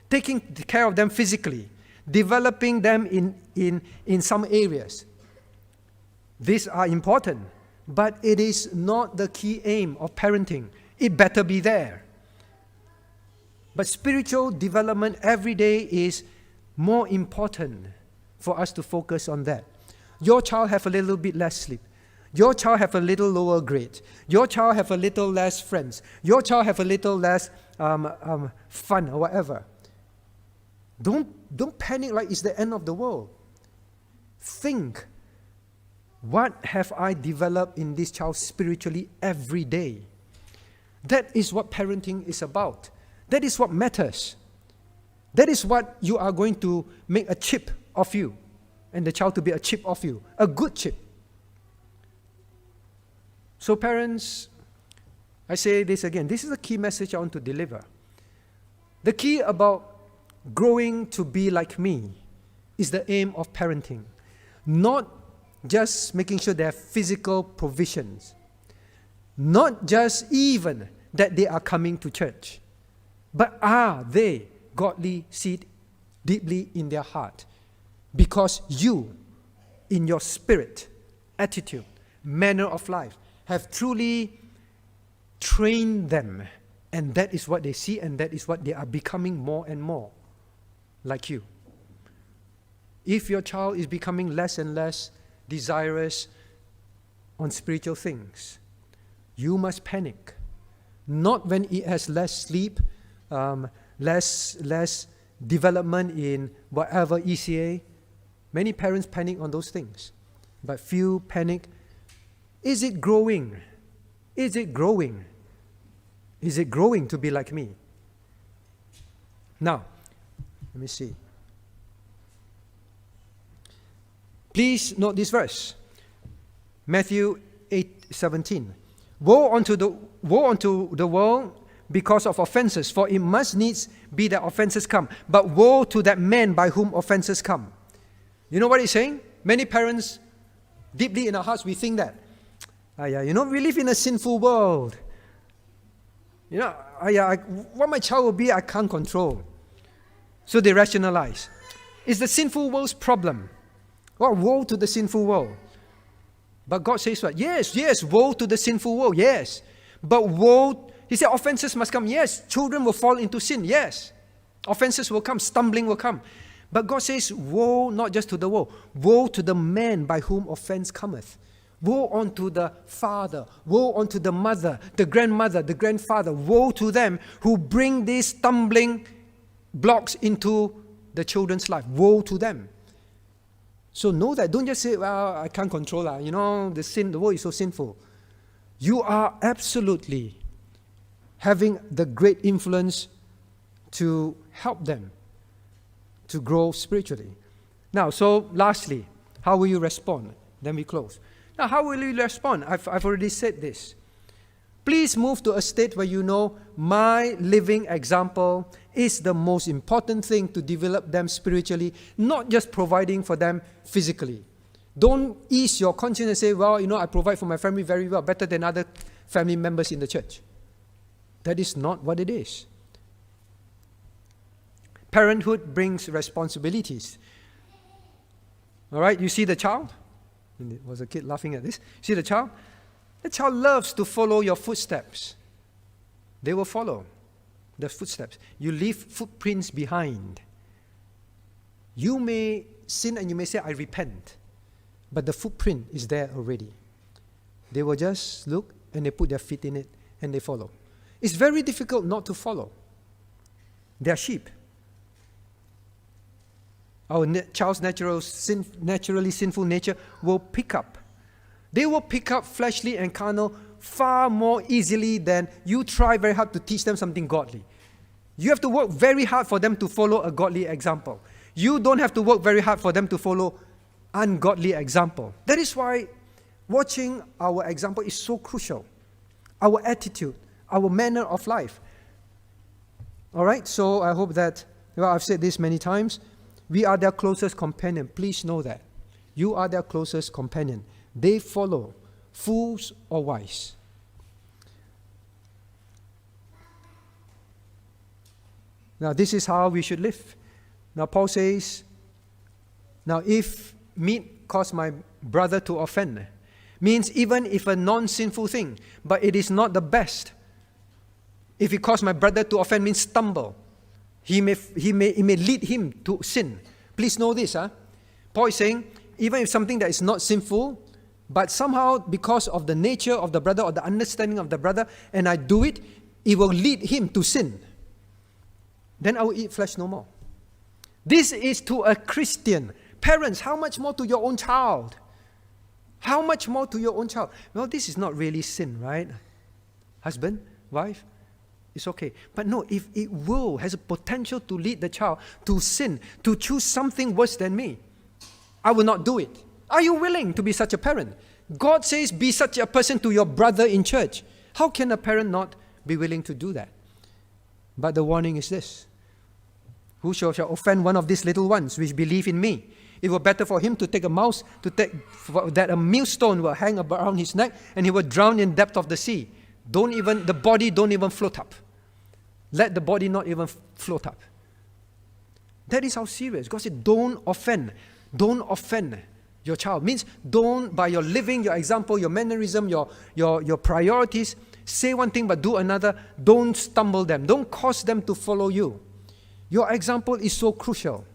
taking care of them physically, developing them in some areas. These are important, but it is not the key aim of parenting. It better be there. But spiritual development every day is more important for us to focus on that. Your child have a little bit less sleep. Your child have a little lower grade. Your child have a little less friends. Your child have a little less fun or whatever. Don't panic like it's the end of the world. Think, what have I developed in this child spiritually every day? That is what parenting is about. That is what matters. That is what you are going to make a chip of you, and the child to be a chip of you, a good chip. So parents, I say this again, this is a key message I want to deliver. The key about growing to be like me is the aim of parenting. Not just making sure they have physical provisions. Not just even that they are coming to church. But are they godly seed deeply in their heart? Because you, in your spirit, attitude, manner of life, have truly trained them. And that is what they see, and that is what they are becoming more and more like you. If your child is becoming less and less desirous on spiritual things, you must panic. Not when it has less sleep, less development in whatever ECA. Many parents panic on those things. But few panic, is it growing? Is it growing? Is it growing to be like me? Now, let me see. Please note this verse. Matthew 8:17. Woe unto the world because of offenses, for it must needs be that offenses come. But woe to that man by whom offenses come. You know what he's saying? Many parents, deeply in our hearts, we think that, we live in a sinful world. What my child will be, I can't control. So they rationalize. It's the sinful world's problem. Well, woe to the sinful world. But God says what? Yes, woe to the sinful world, yes. But woe, he said offenses must come. Yes, children will fall into sin, yes. Offenses will come, stumbling will come. But God says, woe not just to the world, woe to the man by whom offense cometh. Woe unto the father, woe unto the mother, the grandmother, the grandfather, woe to them who bring these stumbling blocks into the children's life. Woe to them. So know that. Don't just say, well, I can't control that. The world is so sinful. You are absolutely having the great influence to help them to grow spiritually. Now, so lastly, how will you respond? Then we close. Now, how will you respond? I've already said this. Please move to a state where you know my living example is the most important thing to develop them spiritually, not just providing for them physically. Don't ease your conscience and say, well, I provide for my family very well, better than other family members in the church. That is not what it is. Parenthood brings responsibilities. All right, you see the child? And there was a kid laughing at this. See the child? The child loves to follow your footsteps. They will follow the footsteps. You leave footprints behind. You may sin and you may say, I repent. But the footprint is there already. They will just look and they put their feet in it and they follow. It's very difficult not to follow. They are sheep. Our child's naturally sinful nature will pick up. They will pick up fleshly and carnal far more easily than you try very hard to teach them something godly. You have to work very hard for them to follow a godly example. You don't have to work very hard for them to follow ungodly example. That is why watching our example is so crucial. Our attitude, our manner of life. All right, so I hope that, I've said this many times, we are their closest companion. Please know that. You are their closest companion. They follow, fools or wise. Now, this is how we should live. Now, Paul says, now if meat cause my brother to offend, means even if a non-sinful thing, but it is not the best. If it cause my brother to offend, means stumble. It may lead him to sin. Please know this. Paul is saying, even if something that is not sinful, but somehow because of the nature of the brother or the understanding of the brother, and I do it, it will lead him to sin. Then I will eat flesh no more. This is to a Christian. Parents, how much more to your own child? How much more to your own child? Well, this is not really sin, right? Husband, wife, it's okay. But no, if it has a potential to lead the child to sin, to choose something worse than me, I will not do it. Are you willing to be such a parent? God says, be such a person to your brother in church. How can a parent not be willing to do that? But the warning is this. Whoso shall offend one of these little ones which believe in me, it were better for him to take that a millstone will hang around his neck and he will drown in depth of the sea. The body don't even float up. Let the body not even float up. That is how serious. God said, don't offend. Don't offend your child. Means don't, by your living, your example, your mannerism, your priorities, say one thing but do another. Don't stumble them. Don't cause them to follow you. Your example is so crucial.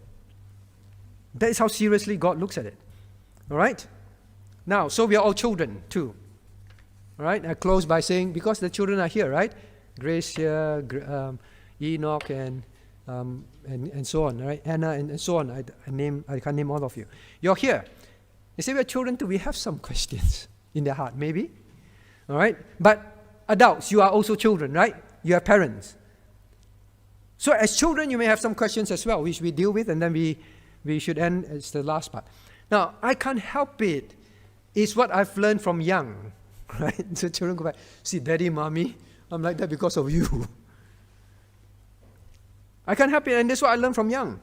That is how seriously God looks at it. All right? Now, so we are all children too. All right? I close by saying, because the children are here, right? Grace here, Enoch and so on, right? Anna and so on. I can't name all of you. You're here. They say we are children too. We have some questions in their heart, maybe. All right? But adults, you are also children, right? You have parents. So as children, you may have some questions as well, which we deal with, and then we should end as the last part. Now, I can't help it. It's what I've learned from young, right? So children go back, see, daddy, mommy, I'm like that because of you. I can't help it, and that's what I learned from young.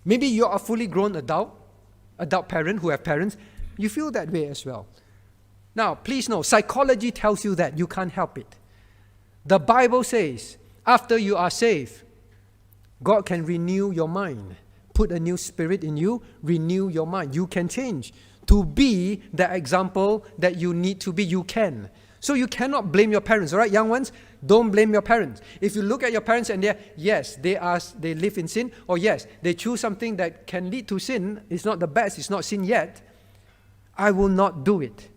Maybe you're a fully grown adult parent who have parents, you feel that way as well. Now, please know, psychology tells you that you can't help it. The Bible says, after you are saved, God can renew your mind, put a new spirit in you, renew your mind. You can change to be the example that you need to be. You can. So you cannot blame your parents, all right, young ones? Don't blame your parents. If you look at your parents and they live in sin, or yes, they choose something that can lead to sin, it's not the best, it's not sin yet, I will not do it.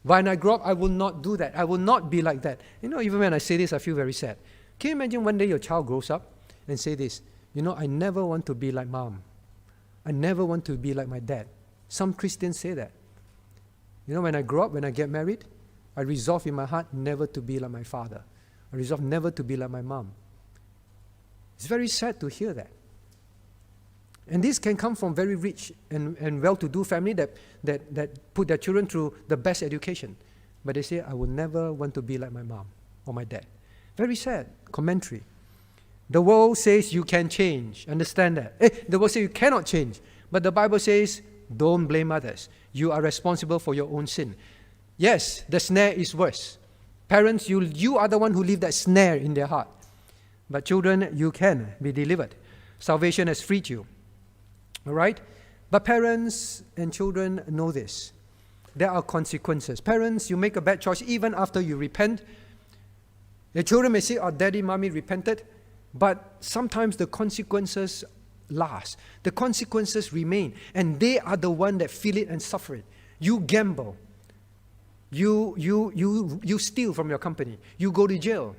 When I grow up, I will not do that. I will not be like that. Even when I say this, I feel very sad. Can you imagine one day your child grows up and say this, I never want to be like mom. I never want to be like my dad. Some Christians say that. You know, when I grow up, when I get married, I resolve in my heart never to be like my father. I resolve never to be like my mom. It's very sad to hear that. And this can come from very rich and well-to-do family that put their children through the best education. But they say, I will never want to be like my mom or my dad. Very sad commentary. The world says you can change. Understand that. The world says you cannot change. But the Bible says, don't blame others. You are responsible for your own sin. Yes, the snare is worse. Parents, you are the one who leave that snare in their heart. But children, you can be delivered. Salvation has freed you. All right? But parents and children know this. There are consequences. Parents, you make a bad choice even after you repent. The children may say, oh, daddy, mommy repented. But sometimes the consequences last. The consequences remain. And they are the one that feel it and suffer it. You gamble. You steal from your company. You go to jail.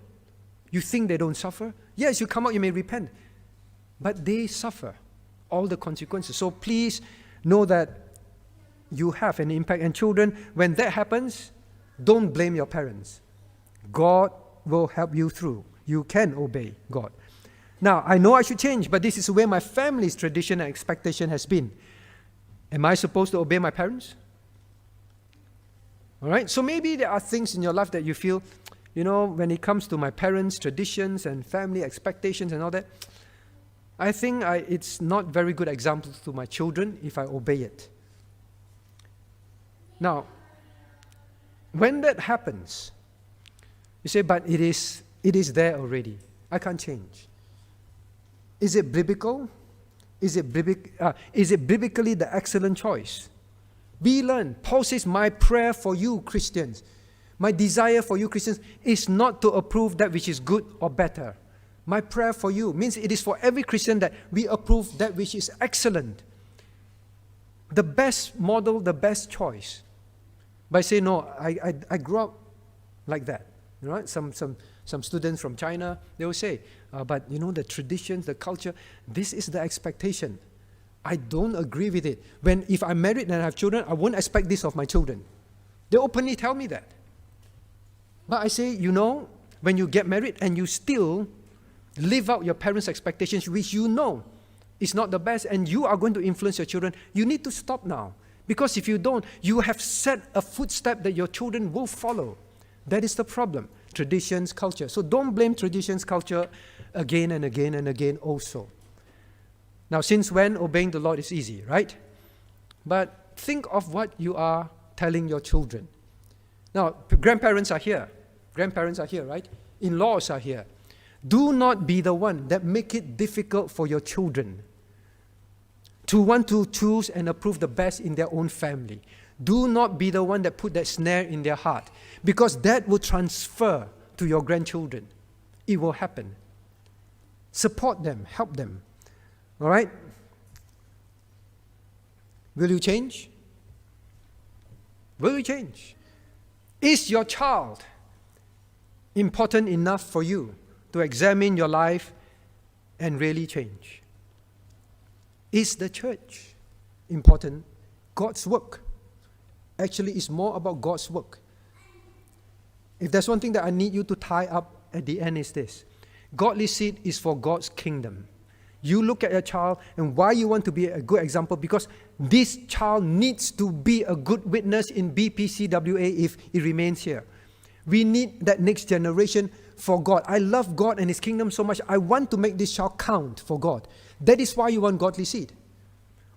You think they don't suffer? Yes, you come out, you may repent. But they suffer all the consequences. So please know that you have an impact. And children, when that happens, don't blame your parents. God will help you through. You can obey God. Now, I know I should change, but this is where my family's tradition and expectation has been. Am I supposed to obey my parents? All right? So maybe there are things in your life that you feel, you know, when it comes to my parents' traditions and family expectations and all that, I think it's not very good example to my children if I obey it. Now, when that happens, you say, but it is there already. I can't change. Is it biblical? Is it biblically the excellent choice? Learn. Paul says, my prayer for you, Christians, my desire for you, Christians, is not to approve that which is good or better. My prayer for you means it is for every Christian that we approve that which is excellent. The best model, the best choice. But I say, no, I grew up like that. You know, some students from China, they will say, but you know, the traditions, the culture, this is the expectation. I don't agree with it. If I'm married and I have children, I won't expect this of my children. They openly tell me that. But I say, you know, when you get married and you still live out your parents' expectations, which you know is not the best, and you are going to influence your children, you need to stop now. Because if you don't, you have set a footstep that your children will follow. That is the problem. Traditions, culture. So don't blame traditions, culture again and again and again also. Now, since when obeying the Lord is easy, right? But think of what you are telling your children. Now, grandparents are here. Grandparents are here, right? In-laws are here. Do not be the one that make it difficult for your children to want to choose and approve the best in their own family. Do not be the one that put that snare in their heart, because that will transfer to your grandchildren. It will happen. Support them, help them. All right? Will you change? Will you change? Is your child important enough for you to examine your life and really change? Is the church important? God's work. Actually, it's more about God's work. If there's one thing that I need you to tie up at the end is this. Godly seed is for God's kingdom. You look at your child and why you want to be a good example, because this child needs to be a good witness in BPCWA if it remains here. We need that next generation for God. I love God and His kingdom so much. I want to make this child count for God. That is why you want godly seed.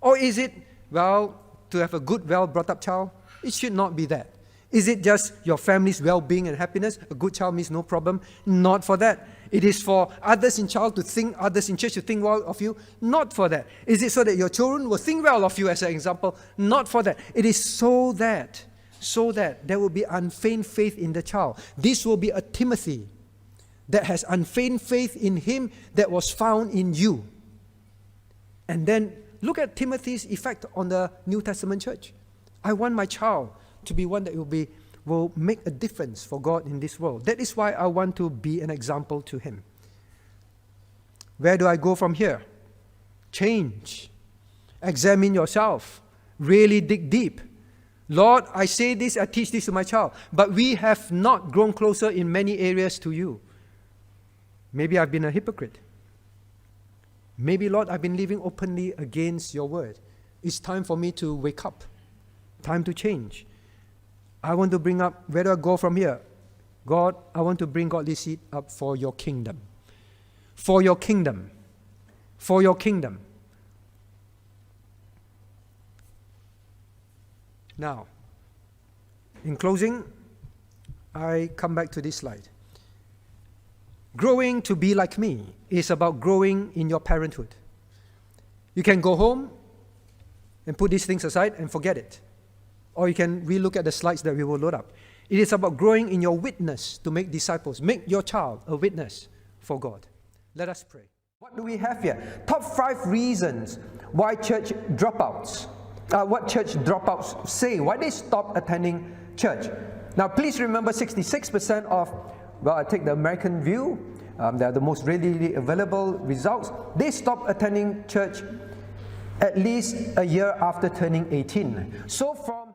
Or is it, well, to have a good, well-brought-up child? It should not be that. Is it just your family's well-being and happiness? A good child means no problem. Not for that. It is for others in church to think well of you. Not for that. Is it so that your children will think well of you as an example? Not for that. It is so that there will be unfeigned faith in the child. This will be a Timothy that has unfeigned faith in him that was found in you. And then look at Timothy's effect on the New Testament church. I want my child to be one that will make a difference for God in this world. That is why I want to be an example to him. Where do I go from here? Change. Examine yourself. really dig deep. Lord, I say this, I teach this to my child, but we have not grown closer in many areas to you. Maybe I've been a hypocrite. Maybe, Lord, I've been living openly against your word. It's time for me to wake up. Time to change. I want to bring up, where do I go from here? God, I want to bring godly seed up for your kingdom. For your kingdom. For your kingdom. Now, in closing, I come back to this slide. Growing to be like me is about growing in your parenthood. You can go home and put these things aside and forget it. Or you can relook at the slides that we will load up. It is about growing in your witness to make disciples. Make your child a witness for God. Let us pray. What do we have here? Top 5 reasons why church dropouts, what church dropouts say, why they stop attending church. Now, please remember 66% of, well, I take the American view, they're the most readily available results. They stop attending church at least a year after turning 18. So from